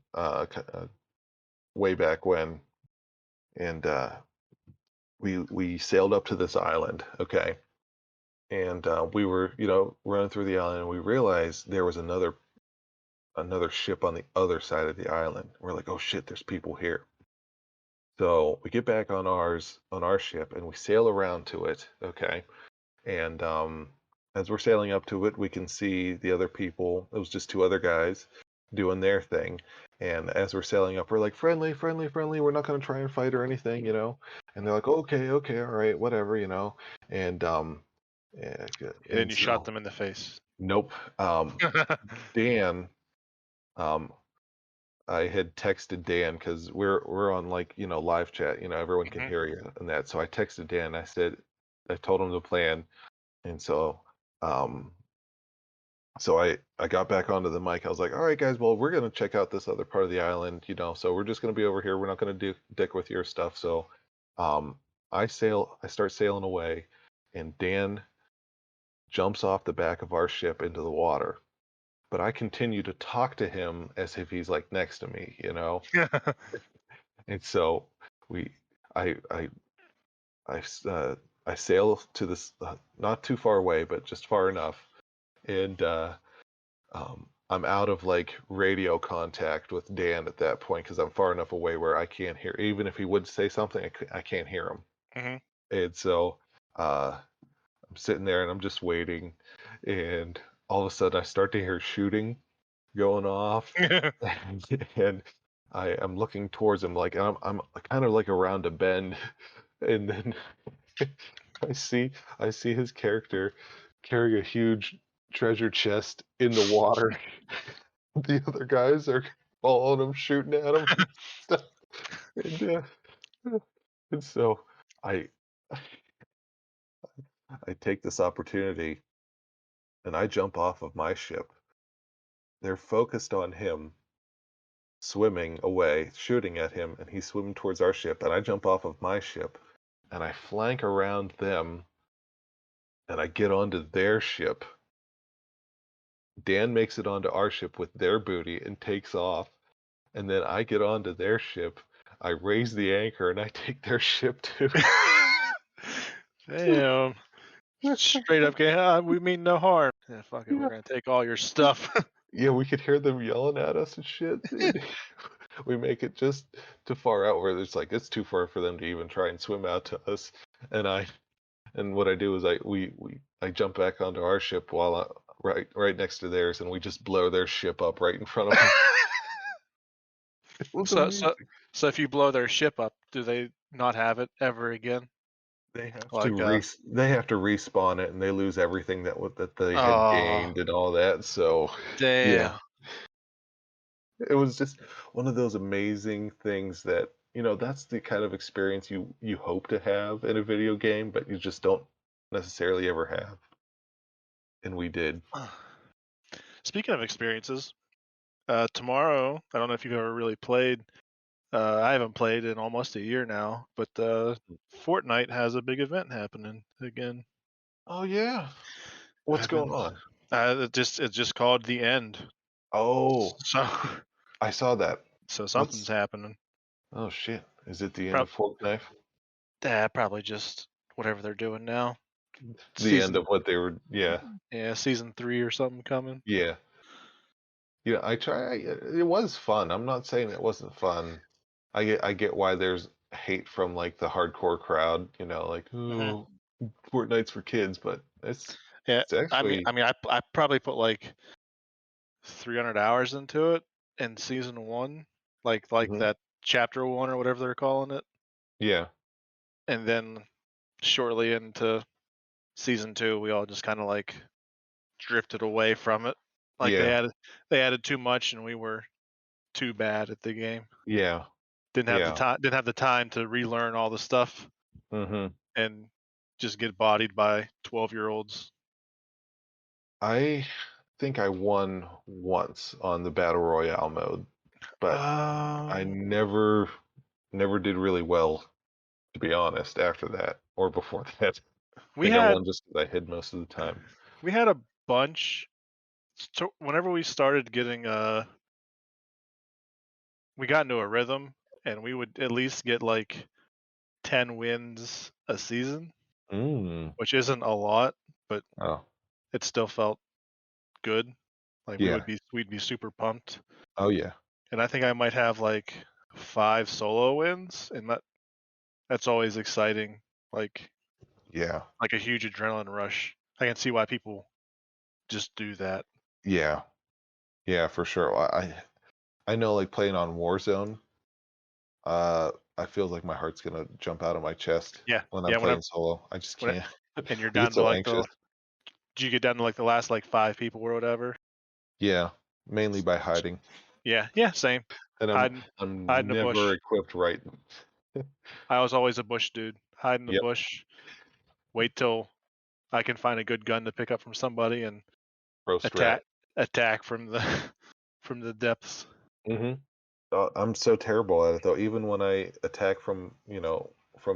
way back when, and we sailed up to this island, okay, and we were running through the island and we realized there was another ship on the other side of the island. We're like, oh shit, there's people here. So we get back on our ship and we sail around to it, okay. And as we're sailing up to it, we can see the other people. It was just two other guys doing their thing. And as we're sailing up, we're like, friendly, friendly, friendly. We're not going to try and fight or anything. And they're like, okay, okay, all right, whatever. And yeah, good. And then And you shot so, them in the face. nope. Dan, um, I had texted Dan because we're on like live chat. Everyone can Hmm. hear you and that. So I texted Dan. I told him the plan, and um, so I got back onto the mic. I was like, "All right, guys. Well, we're gonna check out this other part of the island. So we're just gonna be over here. We're not gonna do dick with your stuff." So, um, I start sailing away, and Dan jumps off the back of our ship into the water. But I continue to talk to him as if he's like next to me. And so we, I, I, I sail to this not too far away, but just far enough, and I'm out of like radio contact with Dan at that point because I'm far enough away where I can't hear. Even if he would say something, I can't hear him. Hmm. And so uh, I'm sitting there and I'm just waiting, and all of a sudden I start to hear shooting going off, and I'm looking towards him like I'm kind of like around a bend, and then I see his character carry a huge treasure chest in the water. The other guys are following him, shooting at him and stuff. And, and so I I take this opportunity and I jump off of my ship. They're focused on him. swimming away, shooting at him, and he's swimming towards our ship, and I jump off of my ship, and I flank around them, and I get onto their ship. Dan makes it onto our ship with their booty and takes off, and then I get onto their ship. I raise the anchor and I take their ship too. Damn. Straight up, we mean no harm. Yeah, fuck it, we're Yeah. gonna take all your stuff. Yeah, we could hear them yelling at us and shit, dude. We make it just too far out where it's like it's too far for them to even try and swim out to us. And what I do is I jump back onto our ship while right next to theirs, and we just blow their ship up right in front of them. It was so, so, amazing. so if you blow their ship up, do they not have it ever again? Like, They have to respawn it, and they lose everything that they had oh, gained and all that. So yeah, damn. it was just one of those amazing things that that's the kind of experience you hope to have in a video game, but you just don't necessarily ever have. And we did. Speaking of experiences, tomorrow, I don't know if you've ever really played. I haven't played in almost a year now, but Fortnite has a big event happening again. Oh yeah, what's I've going been on? it's just called the end. Oh, So I saw that. so something's What's happening. Oh shit? Is it the end Prob- of Fork Knife? Probably just whatever they're doing now. The end Season of what they were? Yeah, Yeah, season 3 or something coming. yeah. Yeah, I try. It was fun. I'm not saying it wasn't fun. I get why there's hate from like the hardcore crowd. Like Hmm. oh, Fortnite's for kids, but Yeah, it's actually. I probably put like 300 hours into it in season 1, like Mhm. that chapter 1 or whatever they're calling it, Yeah, and then shortly into season 2, we all just kind of like drifted away from it. Like yeah, they added too much, and we were too bad at the game. yeah, yeah. Didn't have the time to relearn all the stuff hmm and just get bodied by 12-year-olds. I think I won once on the battle royale mode, but I Um, never did really well, to be honest, after that or before that. I we think I had won just because I hid most of the time. we had a bunch. So whenever we started getting we got into a rhythm, and we would at least get like 10 wins a season, Mm. which isn't a lot, but Oh, it still felt good. Like yeah. we'd be super pumped. Oh, yeah. And I think I might have like 5 solo wins, and that's always exciting. Like Yeah. like a huge adrenaline rush. I can see why people just do that. Yeah. Yeah, for sure. Well, I know, like, playing on Warzone, I feel like my heart's gonna jump out of my chest Yeah, when I'm yeah. playing solo. I just When can't. and you're I get down to so like anxious. did you get down to like the last like 5 people or whatever? Yeah, mainly by hiding, Yeah, yeah, same. and Hiding I'm hide in a never bush. equipped right. I was always a bush dude. Hide in the Yep, bush. Wait till I can find a good gun to pick up from somebody and pro strat. attack attack from the from the depths. Mhm. I'm so terrible at it though. Even when I attack from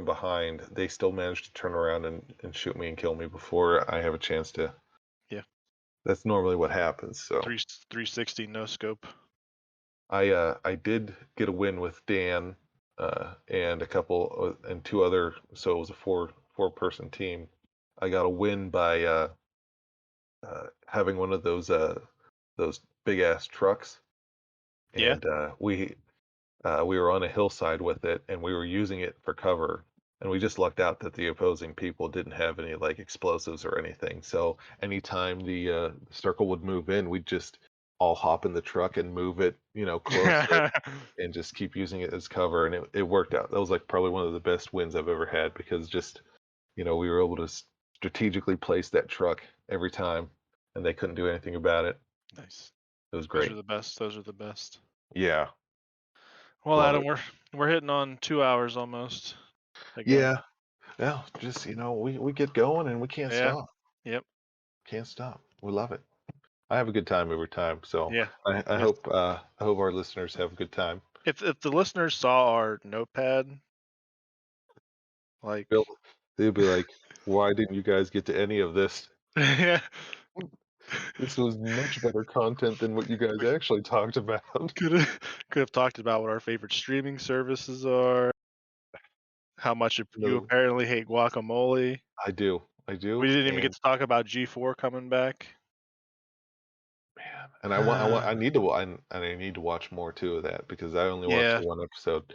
behind, they still manage to turn around and shoot me and kill me before I have a chance to. Yeah, That's normally what happens. So 360 no scope. I did get a win with Dan and a couple and two other. So it was a four person team. I got a win by having one of those big ass trucks, Yeah. and we were on a hillside with it, and we were using it for cover. And we just lucked out that the opposing people didn't have any like explosives or anything. So anytime the circle would move in, we'd just all hop in the truck and move it, closer, and just keep using it as cover. And it worked out. That was like probably one of the best wins I've ever had because just we were able to strategically place that truck every time, and they couldn't do anything about it. Nice. It was Those great. are the best. Those are the best. Yeah, Well, love Adam, it. we're hitting on 2 hours almost again. Yeah, yeah. Just we get going and we can't Yeah. stop. Yep. Can't stop. We love it. I have a good time every time. So Yeah. I If hope I hope our listeners have a good time. if the listeners saw our notepad, like, They'll they'll be like, "Why didn't you guys get to any of this? yeah, This was much better content than what you guys we actually talked about." could have talked about what our favorite streaming services are, how much you No, apparently hate guacamole. I We do, didn't even get and to talk about G4 coming back. man, and I need to I need to watch more too of that because I only watched Yeah, the one episode.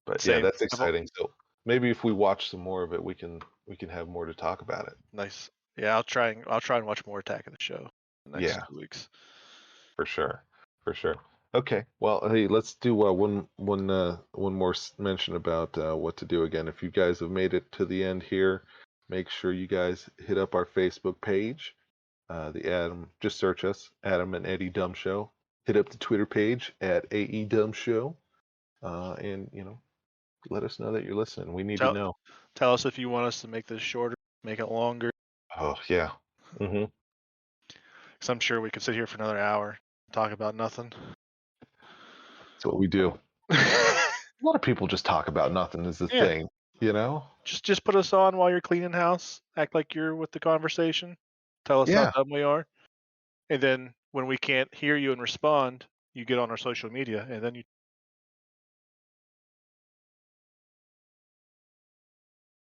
But yeah, same. that's exciting. So maybe if we watch some more of it, we can have more to talk about it. Nice. Yeah, I'll try and watch more Attack of the Show the next Yeah, 2 weeks. for sure, for sure. Okay, well, hey, let's do one more mention about what to do again. If you guys have made it to the end here, make sure you guys hit up our Facebook page. The Adam, just search us, Adam and Eddie Dumb Show. Hit up the Twitter page at AE Dumb Show, and let us know that you're listening. We need to Tell know. tell us if you want us to make this shorter, make it longer, Oh yeah, that's because I'm sure we could sit here for another hour, talk about nothing. what we do. A lot of people just talk about nothing is the Yeah, thing, you know? just put us on while you're cleaning house. Act like you're with the conversation. Tell us how Yeah. dumb we are, and then when we can't hear you and respond, you get on our social media, and then you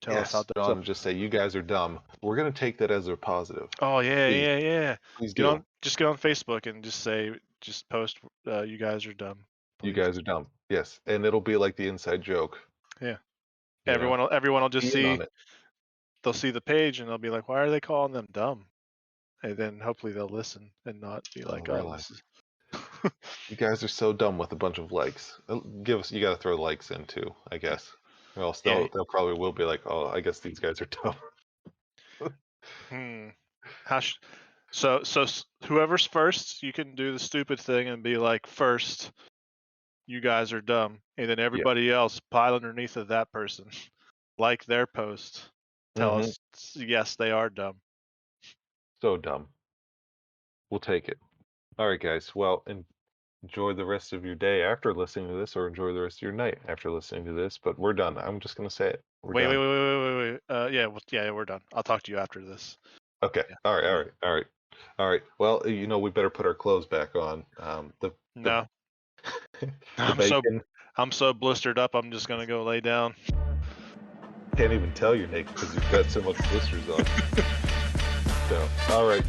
tell us how Yes. dumb. On So, and just say you guys are dumb. We're gonna take that as a positive. oh yeah, Please, yeah, yeah. please do. Just get on Facebook and just post. You guys are dumb, You please. guys are dumb. Yes, and it'll be like the inside joke. Yeah. You know, Everyone will just be in on see. it. They'll see the page and they'll be like, "Why are they calling them dumb?" And then hopefully they'll listen and not be They'll like, "Oh, realize this is." you guys are so dumb with a bunch of likes. Give us. You got to throw likes in too, I Yeah. guess. Or else Yeah. they'll probably will be like, oh, I guess these guys are dumb. Hmm. How sh- whoever's first, you can do the stupid thing and be like, "First, you guys are dumb," and then Yeah. everybody else pile underneath of that person, like their post, tell Mm-hmm. us yes, they are dumb. So dumb. We'll take it. All right, guys. Well, enjoy the rest of your day after listening to this, or enjoy the rest of your night after listening to this. But we're done. I'm just gonna say it. We're Wait, wait, done. wait, wait, wait, wait, wait. Yeah, yeah, we're done. I'll talk to you after this. Okay. Yeah, All right. All yeah. right. All right. All right. Well, we better put our clothes back on. The No, the I'm so bacon. I'm so blistered up. I'm just gonna go lay down. Can't even tell you're naked because you've got so much blisters on. So, all right.